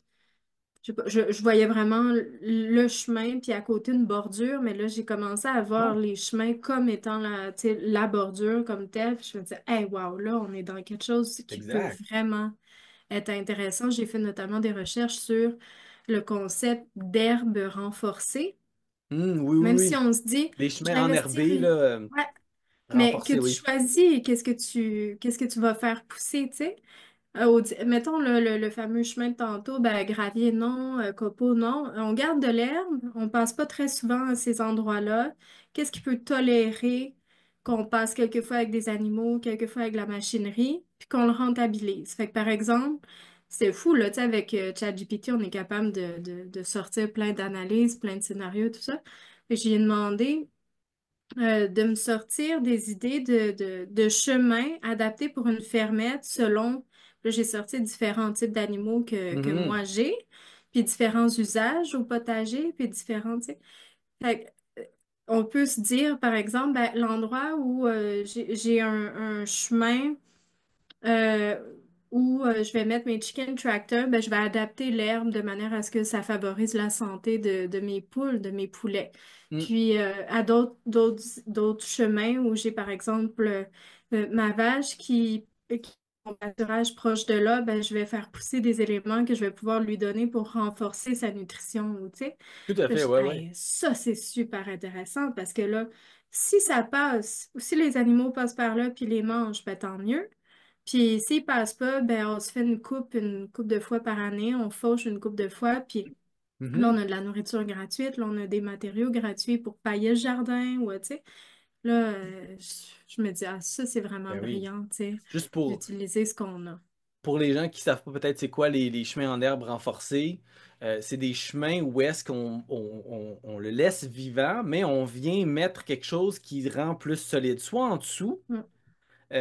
je, sais pas, je voyais vraiment le chemin, puis à côté une bordure, mais là, j'ai commencé à voir non, les chemins comme étant tu sais, la bordure comme telle. Puis je me disais, hey, wow, là, on est dans quelque chose qui peut exact. vraiment être intéressant. J'ai fait notamment des recherches sur le concept d'herbe renforcée. Oui, oui, Même si oui. on se dit, Les je chemins enherbés, là, l'investirais. Ouais, mais que renforcés, tu oui. choisis, qu'est-ce que tu vas faire pousser, tu sais? Mettons le fameux chemin de tantôt, ben, gravier non, copeaux non. On garde de l'herbe, on passe pas très souvent à ces endroits-là. Qu'est-ce qui peut tolérer qu'on passe quelquefois avec des animaux, quelquefois avec la machinerie, puis qu'on le rentabilise? Fait que par exemple, c'est fou, là, tu sais, avec ChatGPT, on est capable de sortir plein d'analyses, plein de scénarios, tout ça. Fait que j'ai demandé de me sortir des idées de chemins adaptés pour une fermette selon, là j'ai sorti différents types d'animaux que Mhm. moi j'ai, puis différents usages au potager, puis différents, tu sais. Fait que, on peut se dire, par exemple, ben, l'endroit où j'ai un chemin euh, où je vais mettre mes chicken tractors, ben, je vais adapter l'herbe de manière à ce que ça favorise la santé de mes poules, de mes poulets. Mm. Puis à d'autres chemins où j'ai par exemple ma vache qui a un pâturage proche de là, ben, je vais faire pousser des éléments que je vais pouvoir lui donner pour renforcer sa nutrition, tu sais. Tout à Là, fait, je dis, ouais, ouais. hey, ça c'est super intéressant parce que là, si ça passe, ou si les animaux passent par là puis les mangent, ben, tant mieux. Puis s'ils passent pas, ben on se fait une coupe de fois par année, on fauche une coupe de fois, puis là on Mhm. a de la nourriture gratuite, là on a des matériaux gratuits pour pailler le jardin, ou tu sais. Là, je me dis, ah ça c'est vraiment Ben oui. brillant, tu sais, Juste d'utiliser ce qu'on a. pour les gens qui savent pas peut-être c'est quoi les chemins en herbe renforcés, c'est des chemins où est-ce qu'on le laisse vivant, mais on vient mettre quelque chose qui rend plus solide, soit en dessous. Mm.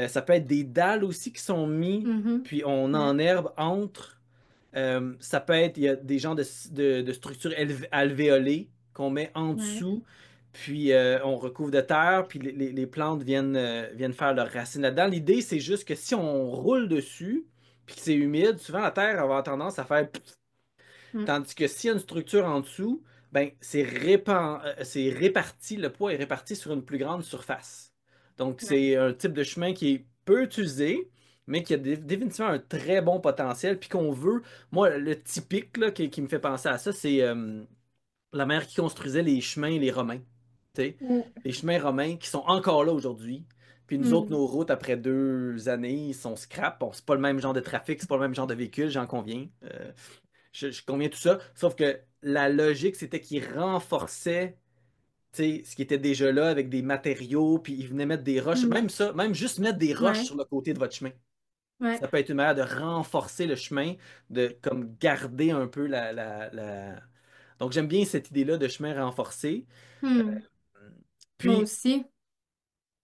Ça peut être des dalles aussi qui sont mis, Mhm. puis on Ouais, enherbe entre. Ça peut être, il y a des genres de structures alvéolées qu'on met en ouais. dessous, puis on recouvre de terre, puis les plantes viennent faire leurs racines là-dedans. L'idée, c'est juste que si on roule dessus, puis que c'est humide, souvent la terre va avoir tendance à faire. Mm. Tandis que s'il y a une structure en dessous, ben, c'est réparti, le poids est réparti sur une plus grande surface. Donc, Ouais. c'est un type de chemin qui est peu utilisé, mais qui a définitivement un très bon potentiel, puis qu'on veut. Moi, le typique là, qui me fait penser à ça, c'est la manière qui construisait les chemins, les Romains. Tu sais, Mm. les chemins romains qui sont encore là aujourd'hui. Puis nous autres, Mm. nos routes, après 2 années, ils sont scrap. Bon, c'est pas le même genre de trafic, c'est pas le même genre de véhicule, j'en conviens. Je conviens de tout ça. Sauf que la logique, c'était qu'ils renforçaient, tu sais, ce qui était déjà là avec des matériaux, puis ils venaient mettre des roches. Mm. Même ça, même juste mettre des roches Ouais. sur le côté de votre chemin. Ouais. Ça peut être une manière de renforcer le chemin, de comme garder un peu Donc j'aime bien cette idée-là de chemin renforcé. Mm. Moi Puis aussi.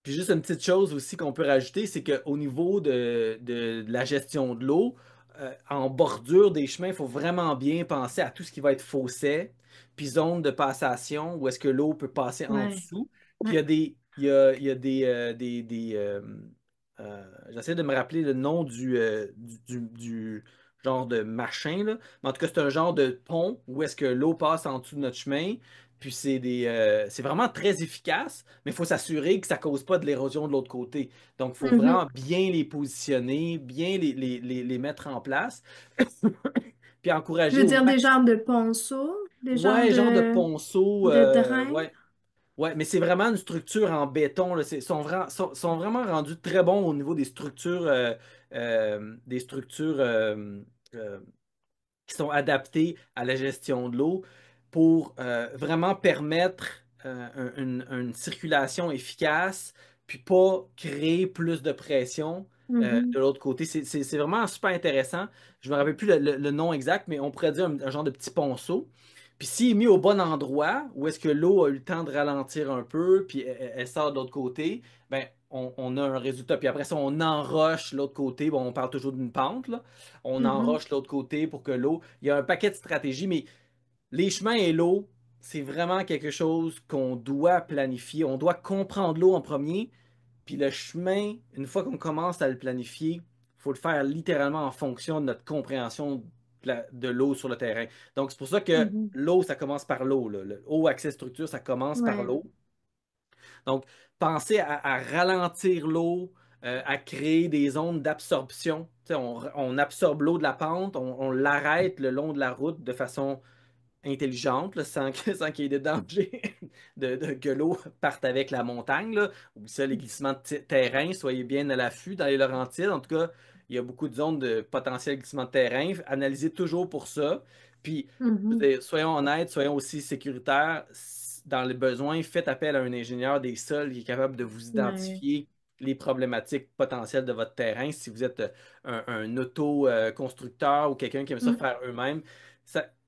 Puis juste une petite chose aussi qu'on peut rajouter, c'est qu'au niveau de la gestion de l'eau, en bordure des chemins, il faut vraiment bien penser à tout ce qui va être fossé, puis zone de passation, où est-ce que l'eau peut passer en Ouais. dessous. Puis il y Ouais. a des, il y a j'essaie de me rappeler le nom du genre de machin, là. Mais en tout cas, c'est un genre de pont où est-ce que l'eau passe en dessous de notre chemin. Puis c'est vraiment très efficace, mais il faut s'assurer que ça ne cause pas de l'érosion de l'autre côté. Donc, il faut Mhm. vraiment bien les positionner, bien les mettre en place, puis Tu encourager veux au dire des max. genres de ponceaux, des genres Ouais, genre de ponceau, de drains? ouais. Ouais, mais c'est vraiment une structure en béton, là. Sont vraiment rendus très bons au niveau des structures euh, qui sont adaptés à la gestion de l'eau pour vraiment permettre une circulation efficace, puis pas créer plus de pression Mhm. de l'autre côté. C'est vraiment super intéressant. Je me rappelle plus le nom exact, mais on pourrait dire un genre de petit ponceau. Puis s'il est mis au bon endroit, où est-ce que l'eau a eu le temps de ralentir un peu, puis elle sort de l'autre côté, ben, on a un résultat. Puis après ça, on enroche l'autre côté. Bon, on parle toujours d'une pente, là. On Mhm. enroche l'autre côté pour que l'eau. Il y a un paquet de stratégies, mais les chemins et l'eau, c'est vraiment quelque chose qu'on doit planifier. On doit comprendre l'eau en premier, puis le chemin, une fois qu'on commence à le planifier, il faut le faire littéralement en fonction de notre compréhension de l'eau sur le terrain. Donc, c'est pour ça que Mhm. l'eau, ça commence par l'eau, là. Le eau accès structure, ça commence par Ouais. l'eau. Donc, pensez à ralentir l'eau, à créer des zones d'absorption. Tu sais, on absorbe l'eau de la pente, on l'arrête le long de la route de façon intelligente, là, sans qu'il y ait de danger que l'eau parte avec la montagne. Là. Ou ça, les glissements de terrain, soyez bien à l'affût dans les Laurentides. En tout cas, il y a beaucoup de zones de potentiel glissement de terrain. Analysez toujours pour ça. Puis, je veux Mhm. dire, soyons honnêtes, soyons aussi sécuritaires. Dans les besoins, faites appel à un ingénieur des sols qui est capable de vous Ouais. identifier les problématiques potentielles de votre terrain. Si vous êtes un auto-constructeur ou quelqu'un qui aime ça Mm. faire eux-mêmes,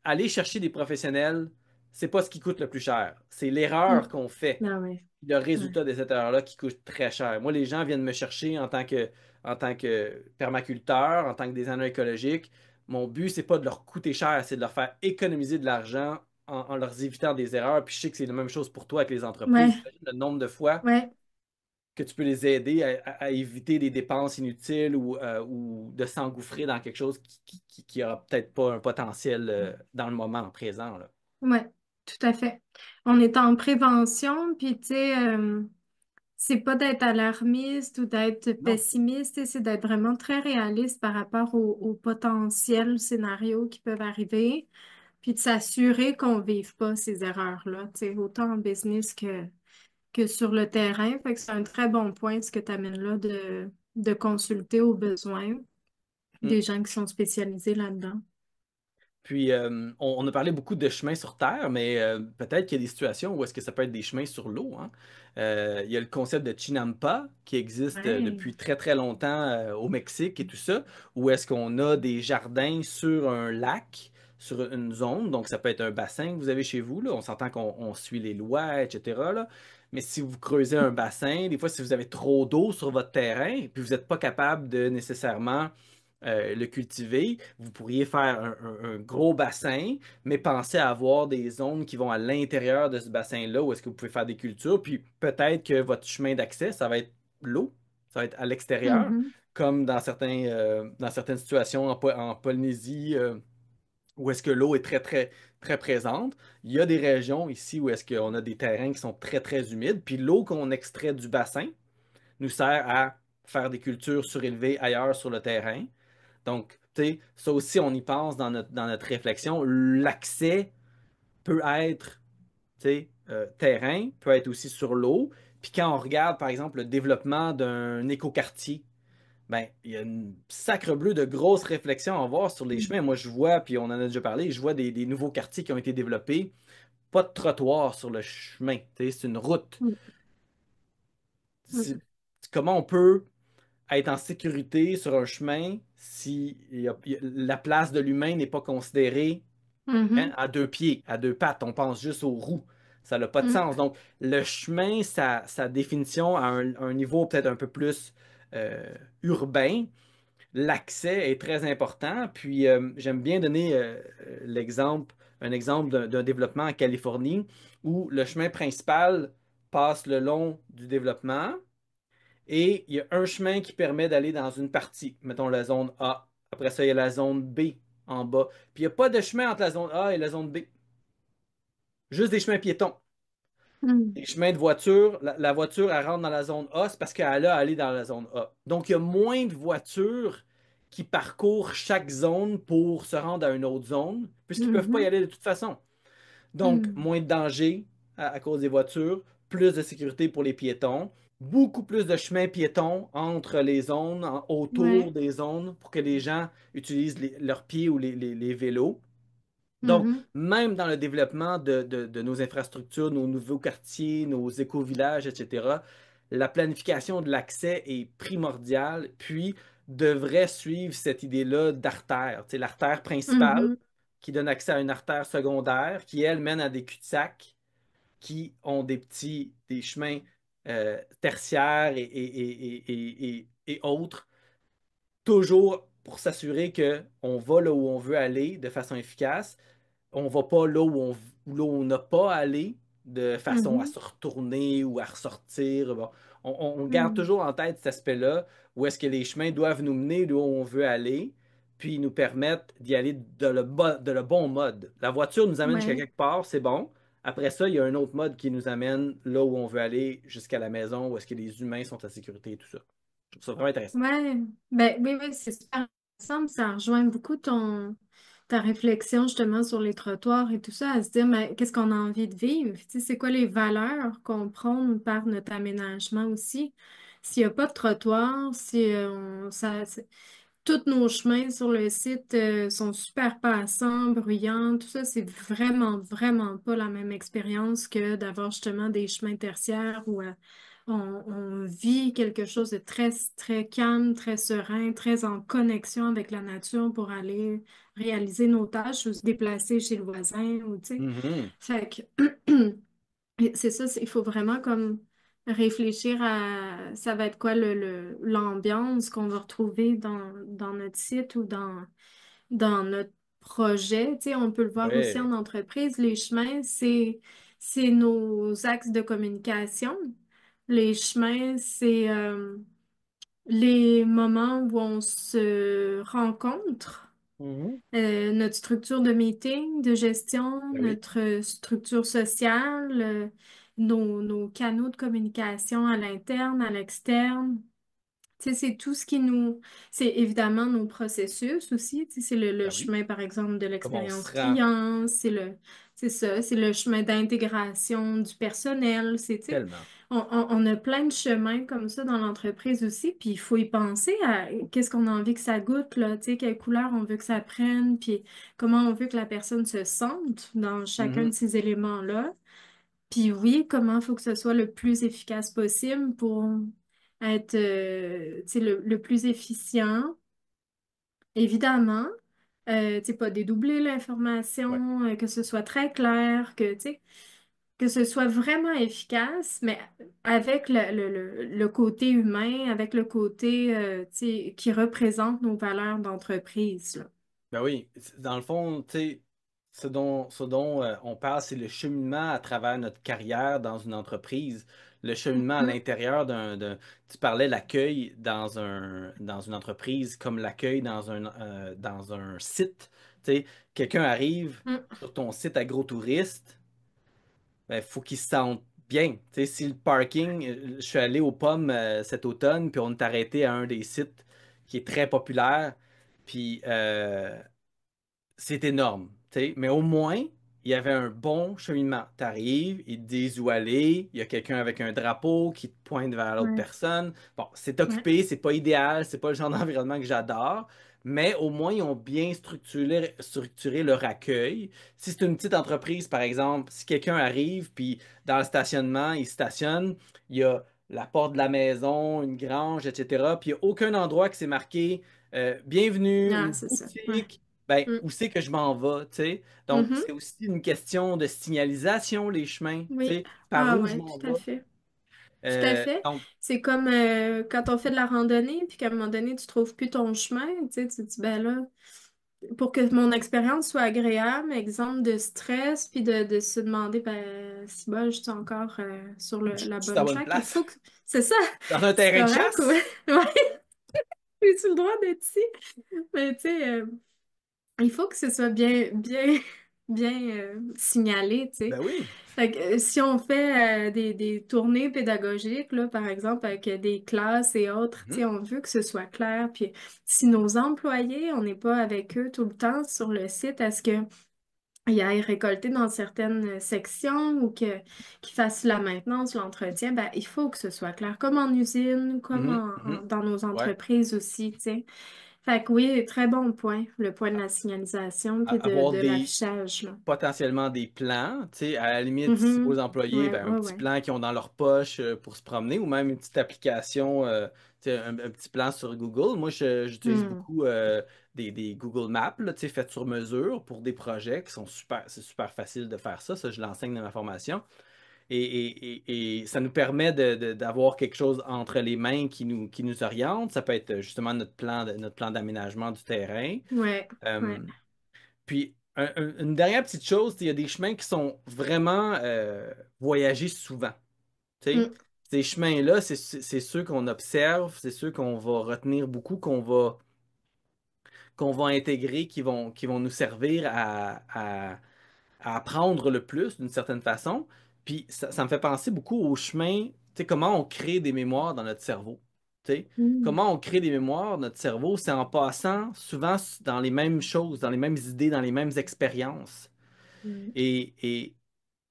aller chercher des professionnels, c'est pas ce qui coûte le plus cher. C'est l'erreur Mm. qu'on fait, Ah ouais. le Ouais. résultat de cette erreur-là qui coûte très cher. Moi, les gens viennent me chercher en tant que permaculteur, en tant que designer écologique. Mon but, c'est pas de leur coûter cher, c'est de leur faire économiser de l'argent en leur évitant des erreurs. Puis je sais que c'est la même chose pour toi avec les entreprises. Ouais. Imagine le nombre de fois Ouais. que tu peux les aider à éviter des dépenses inutiles ou de s'engouffrer dans quelque chose qui aura peut-être pas un potentiel dans le moment présent, là. Ouais. Tout à fait. On est en prévention, puis tu sais, c'est pas d'être alarmiste ou d'être Non. pessimiste, tu sais, c'est d'être vraiment très réaliste par rapport aux potentiels scénarios qui peuvent arriver, puis de s'assurer qu'on ne vive pas ces erreurs-là, tu sais, autant en business que sur le terrain. Fait que c'est un très bon point ce que tu amènes là de consulter aux besoins des gens qui sont spécialisés là-dedans. Puis, on a parlé beaucoup de chemins sur Terre, mais peut-être qu'il y a des situations où est-ce que ça peut être des chemins sur l'eau, hein. Il y a le concept de Chinampa qui existe Ouais. depuis très très longtemps au Mexique et tout ça, où est-ce qu'on a des jardins sur un lac, sur une zone. Donc, ça peut être un bassin que vous avez chez vous, là. On s'entend qu'on suit les lois, etc., là. Mais si vous creusez un bassin, des fois, si vous avez trop d'eau sur votre terrain, puis vous n'êtes pas capable de nécessairement le cultiver, vous pourriez faire un gros bassin, mais pensez à avoir des zones qui vont à l'intérieur de ce bassin-là où est-ce que vous pouvez faire des cultures, puis peut-être que votre chemin d'accès, ça va être l'eau, ça va être à l'extérieur. Mhm. comme dans certaines situations en Polynésie, où est-ce que l'eau est très, très, très présente. Il y a des régions ici où est-ce qu'on a des terrains qui sont très, très humides, puis l'eau qu'on extrait du bassin nous sert à faire des cultures surélevées ailleurs sur le terrain. Donc, tu sais, ça aussi, on y pense dans notre réflexion. L'accès peut être, tu sais, terrain, peut être aussi sur l'eau. Puis quand on regarde, par exemple, le développement d'un écoquartier, ben, il y a une sacre bleue de grosses réflexions à avoir sur les chemins. Moi, je vois, puis on en a déjà parlé, je vois des nouveaux quartiers qui ont été développés. Pas de trottoir sur le chemin. Tu sais, c'est une route. Mm. C'est- Comment on peut être en sécurité sur un chemin si la place de l'humain n'est pas considérée, hein, Mhm. à deux pieds, à deux pattes? On pense juste aux roues. Ça n'a pas de Mm. sens. Donc, le chemin, sa définition à un niveau peut-être un peu plus euh, urbain, l'accès est très important. Puis j'aime bien donner un exemple d'un développement en Californie où le chemin principal passe le long du développement et il y a un chemin qui permet d'aller dans une partie, mettons la zone A. Après ça, il y a la zone B en bas. Puis il n'y a pas de chemin entre la zone A et la zone B, juste des chemins piétons. Mm. Les chemins de voiture, la voiture, elle rentre dans la zone A, c'est parce qu'elle a à aller dans la zone A. Donc, il y a moins de voitures qui parcourent chaque zone pour se rendre à une autre zone, puisqu'ils ne peuvent pas y Mhm. aller de toute façon. Donc, Mm. moins de danger à cause des voitures, plus de sécurité pour les piétons, beaucoup plus de chemins piétons entre les zones, autour Ouais. des zones, pour que les gens utilisent leurs pieds ou les vélos. Donc, Mhm. même dans le développement de nos infrastructures, nos nouveaux quartiers, nos éco-villages, etc., la planification de l'accès est primordiale, puis devrait suivre cette idée-là d'artère. Tu sais, l'artère principale Mhm. qui donne accès à une artère secondaire, qui, elle, mène à des cul-de-sac qui ont des chemins tertiaires et autres, toujours pour s'assurer qu'on va là où on veut aller de façon efficace, on va pas là où on n'a pas à aller de façon à Mhm. se retourner ou à ressortir. Bon, on garde Mm. toujours en tête cet aspect-là, où est-ce que les chemins doivent nous mener là où on veut aller, puis nous permettre d'y aller de le bon mode. La voiture nous amène jusqu'à Ouais. quelque part, c'est bon. Après ça, il y a un autre mode qui nous amène là où on veut aller, jusqu'à la maison, où est-ce que les humains sont en sécurité et tout ça. Je trouve ça vraiment intéressant. Ouais, ben oui, oui, c'est super intéressant. Ça rejoint beaucoup ta réflexion justement sur les trottoirs et tout ça, à se dire, mais qu'est-ce qu'on a envie de vivre? Tu sais, c'est quoi les valeurs qu'on prône par notre aménagement aussi? S'il n'y a pas de trottoir, si tous nos chemins sur le site sont super passants, bruyants, tout ça, c'est vraiment, vraiment pas la même expérience que d'avoir justement des chemins tertiaires où on vit quelque chose de très, très calme, très serein, très en connexion avec la nature pour aller réaliser nos tâches ou se déplacer chez le voisin ou tu sais. Mhm. Fait que et c'est ça, il faut vraiment comme réfléchir à ça va être quoi l'ambiance qu'on va retrouver dans notre site ou dans notre projet. Tu sais, on peut le voir aussi Ouais. en entreprise. Les chemins, c'est nos axes de communication. Les chemins, c'est les moments où on se rencontre, Mhm. notre structure de meeting, de gestion, Ben oui. notre structure sociale, nos canaux de communication à l'interne, à l'externe. Tu sais, c'est tout ce qui nous... C'est évidemment nos processus aussi. Tu sais, c'est le Ben oui. chemin, par exemple, de Comment on se l'expérience rend client. C'est ça, c'est le chemin d'intégration du personnel. C'est, tu sais, tellement. on a plein de chemins comme ça dans l'entreprise aussi. Puis il faut y penser à qu'est-ce qu'on a envie que ça goûte, là. Tu sais, quelle couleur on veut que ça prenne. Puis comment on veut que la personne se sente dans chacun de Mhm. ces éléments-là. Puis oui, comment il faut que ce soit le plus efficace possible pour être tu sais, le plus efficient, évidemment. Tu sais, pas dédoubler Ouais. l'information, que ce soit très clair, que, tu sais, que ce soit vraiment efficace, mais avec le côté humain, avec le côté tu sais, qui représente nos valeurs d'entreprise, là. Ben oui, dans le fond, tu sais, ce dont on parle, c'est le cheminement à travers notre carrière dans une entreprise. le cheminement à Mhm. l'intérieur tu parlais l'accueil dans une entreprise comme l'accueil dans un site. Tu sais, quelqu'un arrive Mhm. sur ton site agrotouriste, ben, faut qu'il se sente bien. Tu sais, si le parking, je suis allé aux pommes cet automne, puis on est arrêté à un des sites qui est très populaire, puis c'est énorme, tu sais. Mais au moins, il y avait un bon cheminement. Tu arrives, ils te disent où aller, il y a quelqu'un avec un drapeau qui te pointe vers l'autre Ouais, personne. Bon, c'est ouais, occupé, c'est pas idéal, c'est pas le genre d'environnement que j'adore, mais au moins, ils ont bien structuré leur accueil. Si c'est une petite entreprise, par exemple, si quelqu'un arrive, puis dans le stationnement, il stationne, il y a la porte de la maison, une grange, etc. Puis il n'y a aucun endroit qui s'est marqué bienvenue ah, ou c'est ça. Ouais. boutique, ben, Mhm. où c'est que je m'en vais, tu sais? Donc, Mhm. c'est aussi une question de signalisation, les chemins, tu Oui. sais, par Ah où je ouais, m'en tout à vais. fait. Tout à fait. Donc, C'est comme quand on fait de la randonnée, puis qu'à un moment donné, tu trouves plus ton chemin, tu sais, tu te dis, ben là, pour que mon expérience soit agréable, exemple de stress, puis de se demander, ben, si bon, je suis encore sur la je suis à bonne bonne track, il place. faut que... C'est ça, Dans un c'est terrain de correct, chasse? ouais. Ouais, j'ai-tu le droit d'être ici? Mais tu sais, il faut que ce soit bien signalé, tu sais. Ben oui. Fait que, si on fait des tournées pédagogiques, là, par exemple, avec des classes et autres, tu sais, Mhm, on veut que ce soit clair. Puis si nos employés, on n'est pas avec eux tout le temps sur le site, est-ce que ils aillent récolter dans certaines sections ou qu'ils fassent la maintenance, l'entretien, ben, il faut que ce soit clair, comme en usine, comme mhm, mhm. dans nos Ouais. entreprises aussi, tu sais. Fait que oui, très bon point, le point de la signalisation puis Avoir de des, l'affichage, là. potentiellement des plans, tu sais, à la limite, si vos Mhm. employés, Ouais, ben, un ouais, petit ouais. plan qu'ils ont dans leur poche pour se promener ou même une petite application, tu sais, un petit plan sur Google. Moi, j'utilise Hmm. beaucoup des Google Maps, là, tu sais, faites sur mesure pour des projets qui sont super, c'est super facile de faire ça. Ça, je l'enseigne dans ma formation. Et ça nous permet d'avoir quelque chose entre les mains qui nous oriente. Ça peut être justement notre plan d'aménagement du terrain. Ouais, Euh, ouais. puis, une dernière petite chose, il y a des chemins qui sont vraiment voyagés souvent. Tu sais. Hmm. Ces chemins-là, c'est ceux qu'on observe, c'est ceux qu'on va retenir beaucoup, qu'on va intégrer, qui vont nous servir à apprendre le plus d'une certaine façon. Puis, ça me fait penser beaucoup aux chemins, tu sais, comment on crée des mémoires dans notre cerveau. Tu sais. Hmm. Comment on crée des mémoires dans notre cerveau, c'est en passant souvent dans les mêmes choses, dans les mêmes idées, dans les mêmes expériences. Ouais. Et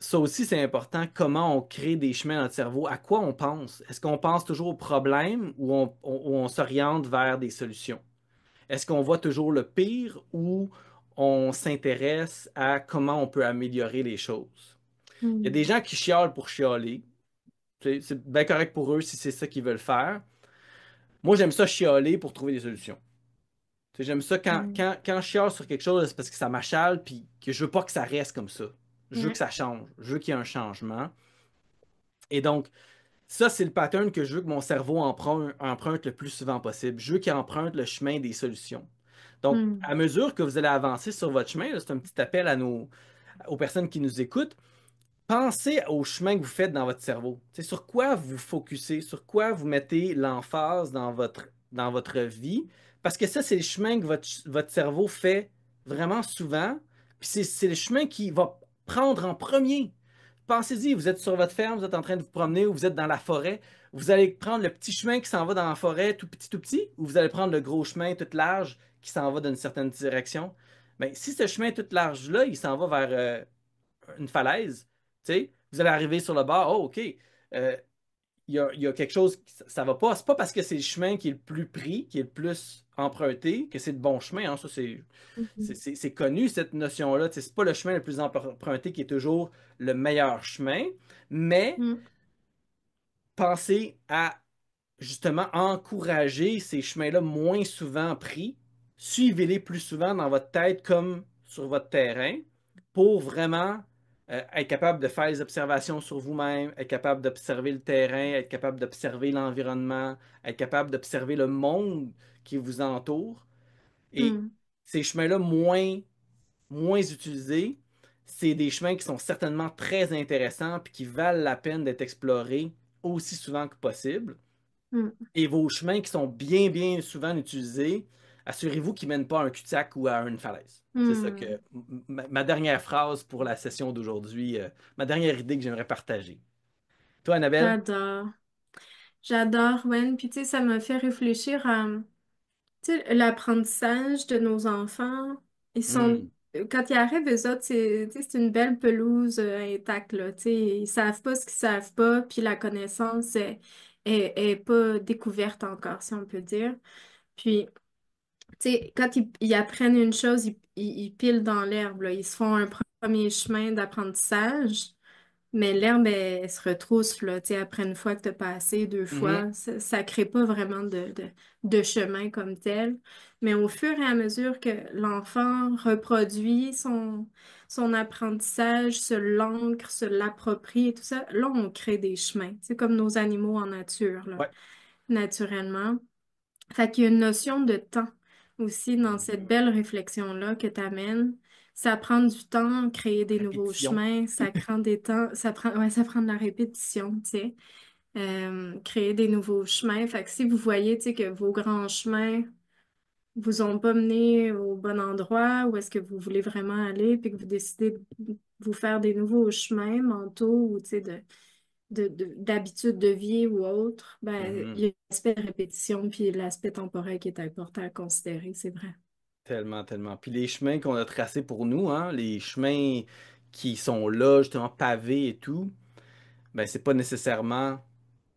ça aussi, c'est important, comment on crée des chemins dans notre cerveau, à quoi on pense. Est-ce qu'on pense toujours au problème ou ou on s'oriente vers des solutions? Est-ce qu'on voit toujours le pire ou on s'intéresse à comment on peut améliorer les choses? Il y a des Hmm. gens qui chialent pour chialer. C'est bien correct pour eux si c'est ça qu'ils veulent faire. Moi, j'aime ça chialer pour trouver des solutions. J'aime ça Ouais. quand je chiale sur quelque chose, c'est parce que ça m'achale puis que je veux pas que ça reste comme ça. Je veux que Ouais. ça change. Je veux qu'il y ait un changement. Et donc, ça, c'est le pattern que je veux que mon cerveau emprunte le plus souvent possible. Je veux qu'il emprunte le chemin des solutions. Donc, Hmm. à mesure que vous allez avancer sur votre chemin, là, c'est un petit appel aux personnes qui nous écoutent. Pensez au chemin que vous faites dans votre cerveau. C'est sur quoi vous focussez, sur quoi vous mettez l'emphase dans votre vie. Parce que ça, c'est le chemin que votre cerveau fait vraiment souvent. Puis c'est le chemin qui va prendre en premier. Pensez-y, vous êtes sur votre ferme, vous êtes en train de vous promener ou vous êtes dans la forêt. Vous allez prendre le petit chemin qui s'en va dans la forêt, tout petit, ou vous allez prendre le gros chemin tout large qui s'en va dans une certaine direction. Bien, si ce chemin tout large-là, il s'en va vers une falaise, tu sais, vous allez arriver sur le bord, oh, OK, il y a quelque chose, ça va pas. C'est pas parce que c'est le chemin qui est le plus pris, qui est le plus emprunté, que c'est le bon chemin. Hein. Ça, Mhm. c'est connu, cette notion-là. Tu sais, c'est pas le chemin le plus emprunté qui est toujours le meilleur chemin, mais Hmm. pensez à justement encourager ces chemins-là moins souvent pris. Suivez-les plus souvent dans votre tête comme sur votre terrain pour vraiment être capable de faire les observations sur vous-même, être capable d'observer le terrain, être capable d'observer l'environnement, être capable d'observer le monde qui vous entoure. Et Hmm. ces chemins-là moins utilisés, c'est des chemins qui sont certainement très intéressants puis qui valent la peine d'être explorés aussi souvent que possible. Hmm. Et vos chemins qui sont bien, bien souvent utilisés, assurez-vous qu'ils ne mènent pas à un cul-de-sac ou à une falaise. C'est ça que Hmm. ma dernière phrase pour la session d'aujourd'hui, ma dernière idée que j'aimerais partager. Toi, Annabelle? J'adore. J'adore, Wen. Puis, tu sais, ça m'a fait réfléchir à, tu sais, l'apprentissage de nos enfants. Ils sont, Hmm. quand ils arrivent, eux autres, tu sais, c'est une belle pelouse intacte, là. Tu sais, ils savent pas ce qu'ils savent pas, puis la connaissance est pas découverte encore, si on peut dire. Puis, tu sais, quand ils apprennent une chose, ils pilent dans l'herbe, là. Ils se font un premier chemin d'apprentissage. Mais l'herbe, elle se retrousse, là, tu sais, après une fois que tu as passé, deux Mhm. fois, ça crée pas vraiment de chemin comme tel. Mais au fur et à mesure que l'enfant reproduit son apprentissage, se l'ancre, se l'approprie et tout ça, là, on crée des chemins. C'est comme nos animaux en nature, là, Ouais. naturellement. Fait qu'il y a une notion de temps aussi dans cette Mhm. belle réflexion-là que tu amènes. Ça prend du temps, créer des nouveaux Répétition. chemins, ça prend des temps, ouais, ça prend de la répétition, tu sais. Créer des nouveaux chemins. Fait que si vous voyez, tu sais, que vos grands chemins vous ont pas mené au bon endroit, où est-ce que vous voulez vraiment aller, puis que vous décidez de vous faire des nouveaux chemins mentaux ou, tu sais, d'habitudes de vie ou autre, ben, il Mhm. y a l'aspect répétition puis l'aspect temporel qui est important à considérer, c'est vrai. Tellement, tellement. Puis les chemins qu'on a tracés pour nous, hein, les chemins qui sont là, justement pavés et tout, ben c'est pas nécessairement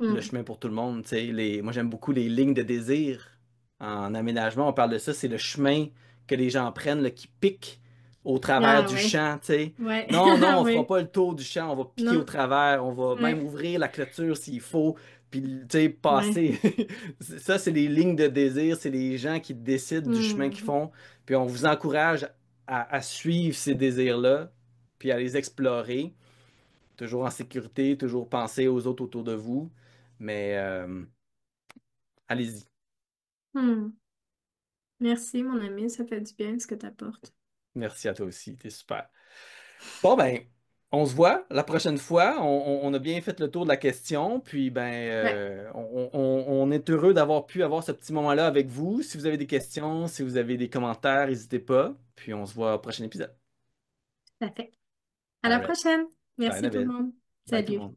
le Hmm. chemin pour tout le monde. Tu sais, moi, j'aime beaucoup les lignes de désir en aménagement. On parle de ça, c'est le chemin que les gens prennent, là, qui pique au travers Ah du ouais, champ. Tu sais. ouais, Non, non, on fera oui, pas le tour du champ, on va piquer au non, travers, on va même ouais, ouvrir la clôture s'il faut, puis tu sais, ouais. passer. Ça, c'est les lignes de désir, c'est les gens qui décident du chemin qu'ils Hmm. font. Puis on vous encourage à suivre ces désirs-là, puis à les explorer toujours en sécurité, toujours penser aux autres autour de vous. Mais allez-y. Hmm. Merci, mon ami, ça fait du bien ce que tu apportes. Merci à toi aussi. T'es super. Bon, ben, on se voit la prochaine fois. On a bien fait le tour de la question. Puis, ben, Ouais, on est heureux d'avoir pu avoir ce petit moment-là avec vous. Si vous avez des questions, si vous avez des commentaires, n'hésitez pas. Puis, on se voit au prochain épisode. tout à fait. À All la right. prochaine. Bye, Merci tout le Annabelle. monde. Bye, tout le Salut. monde.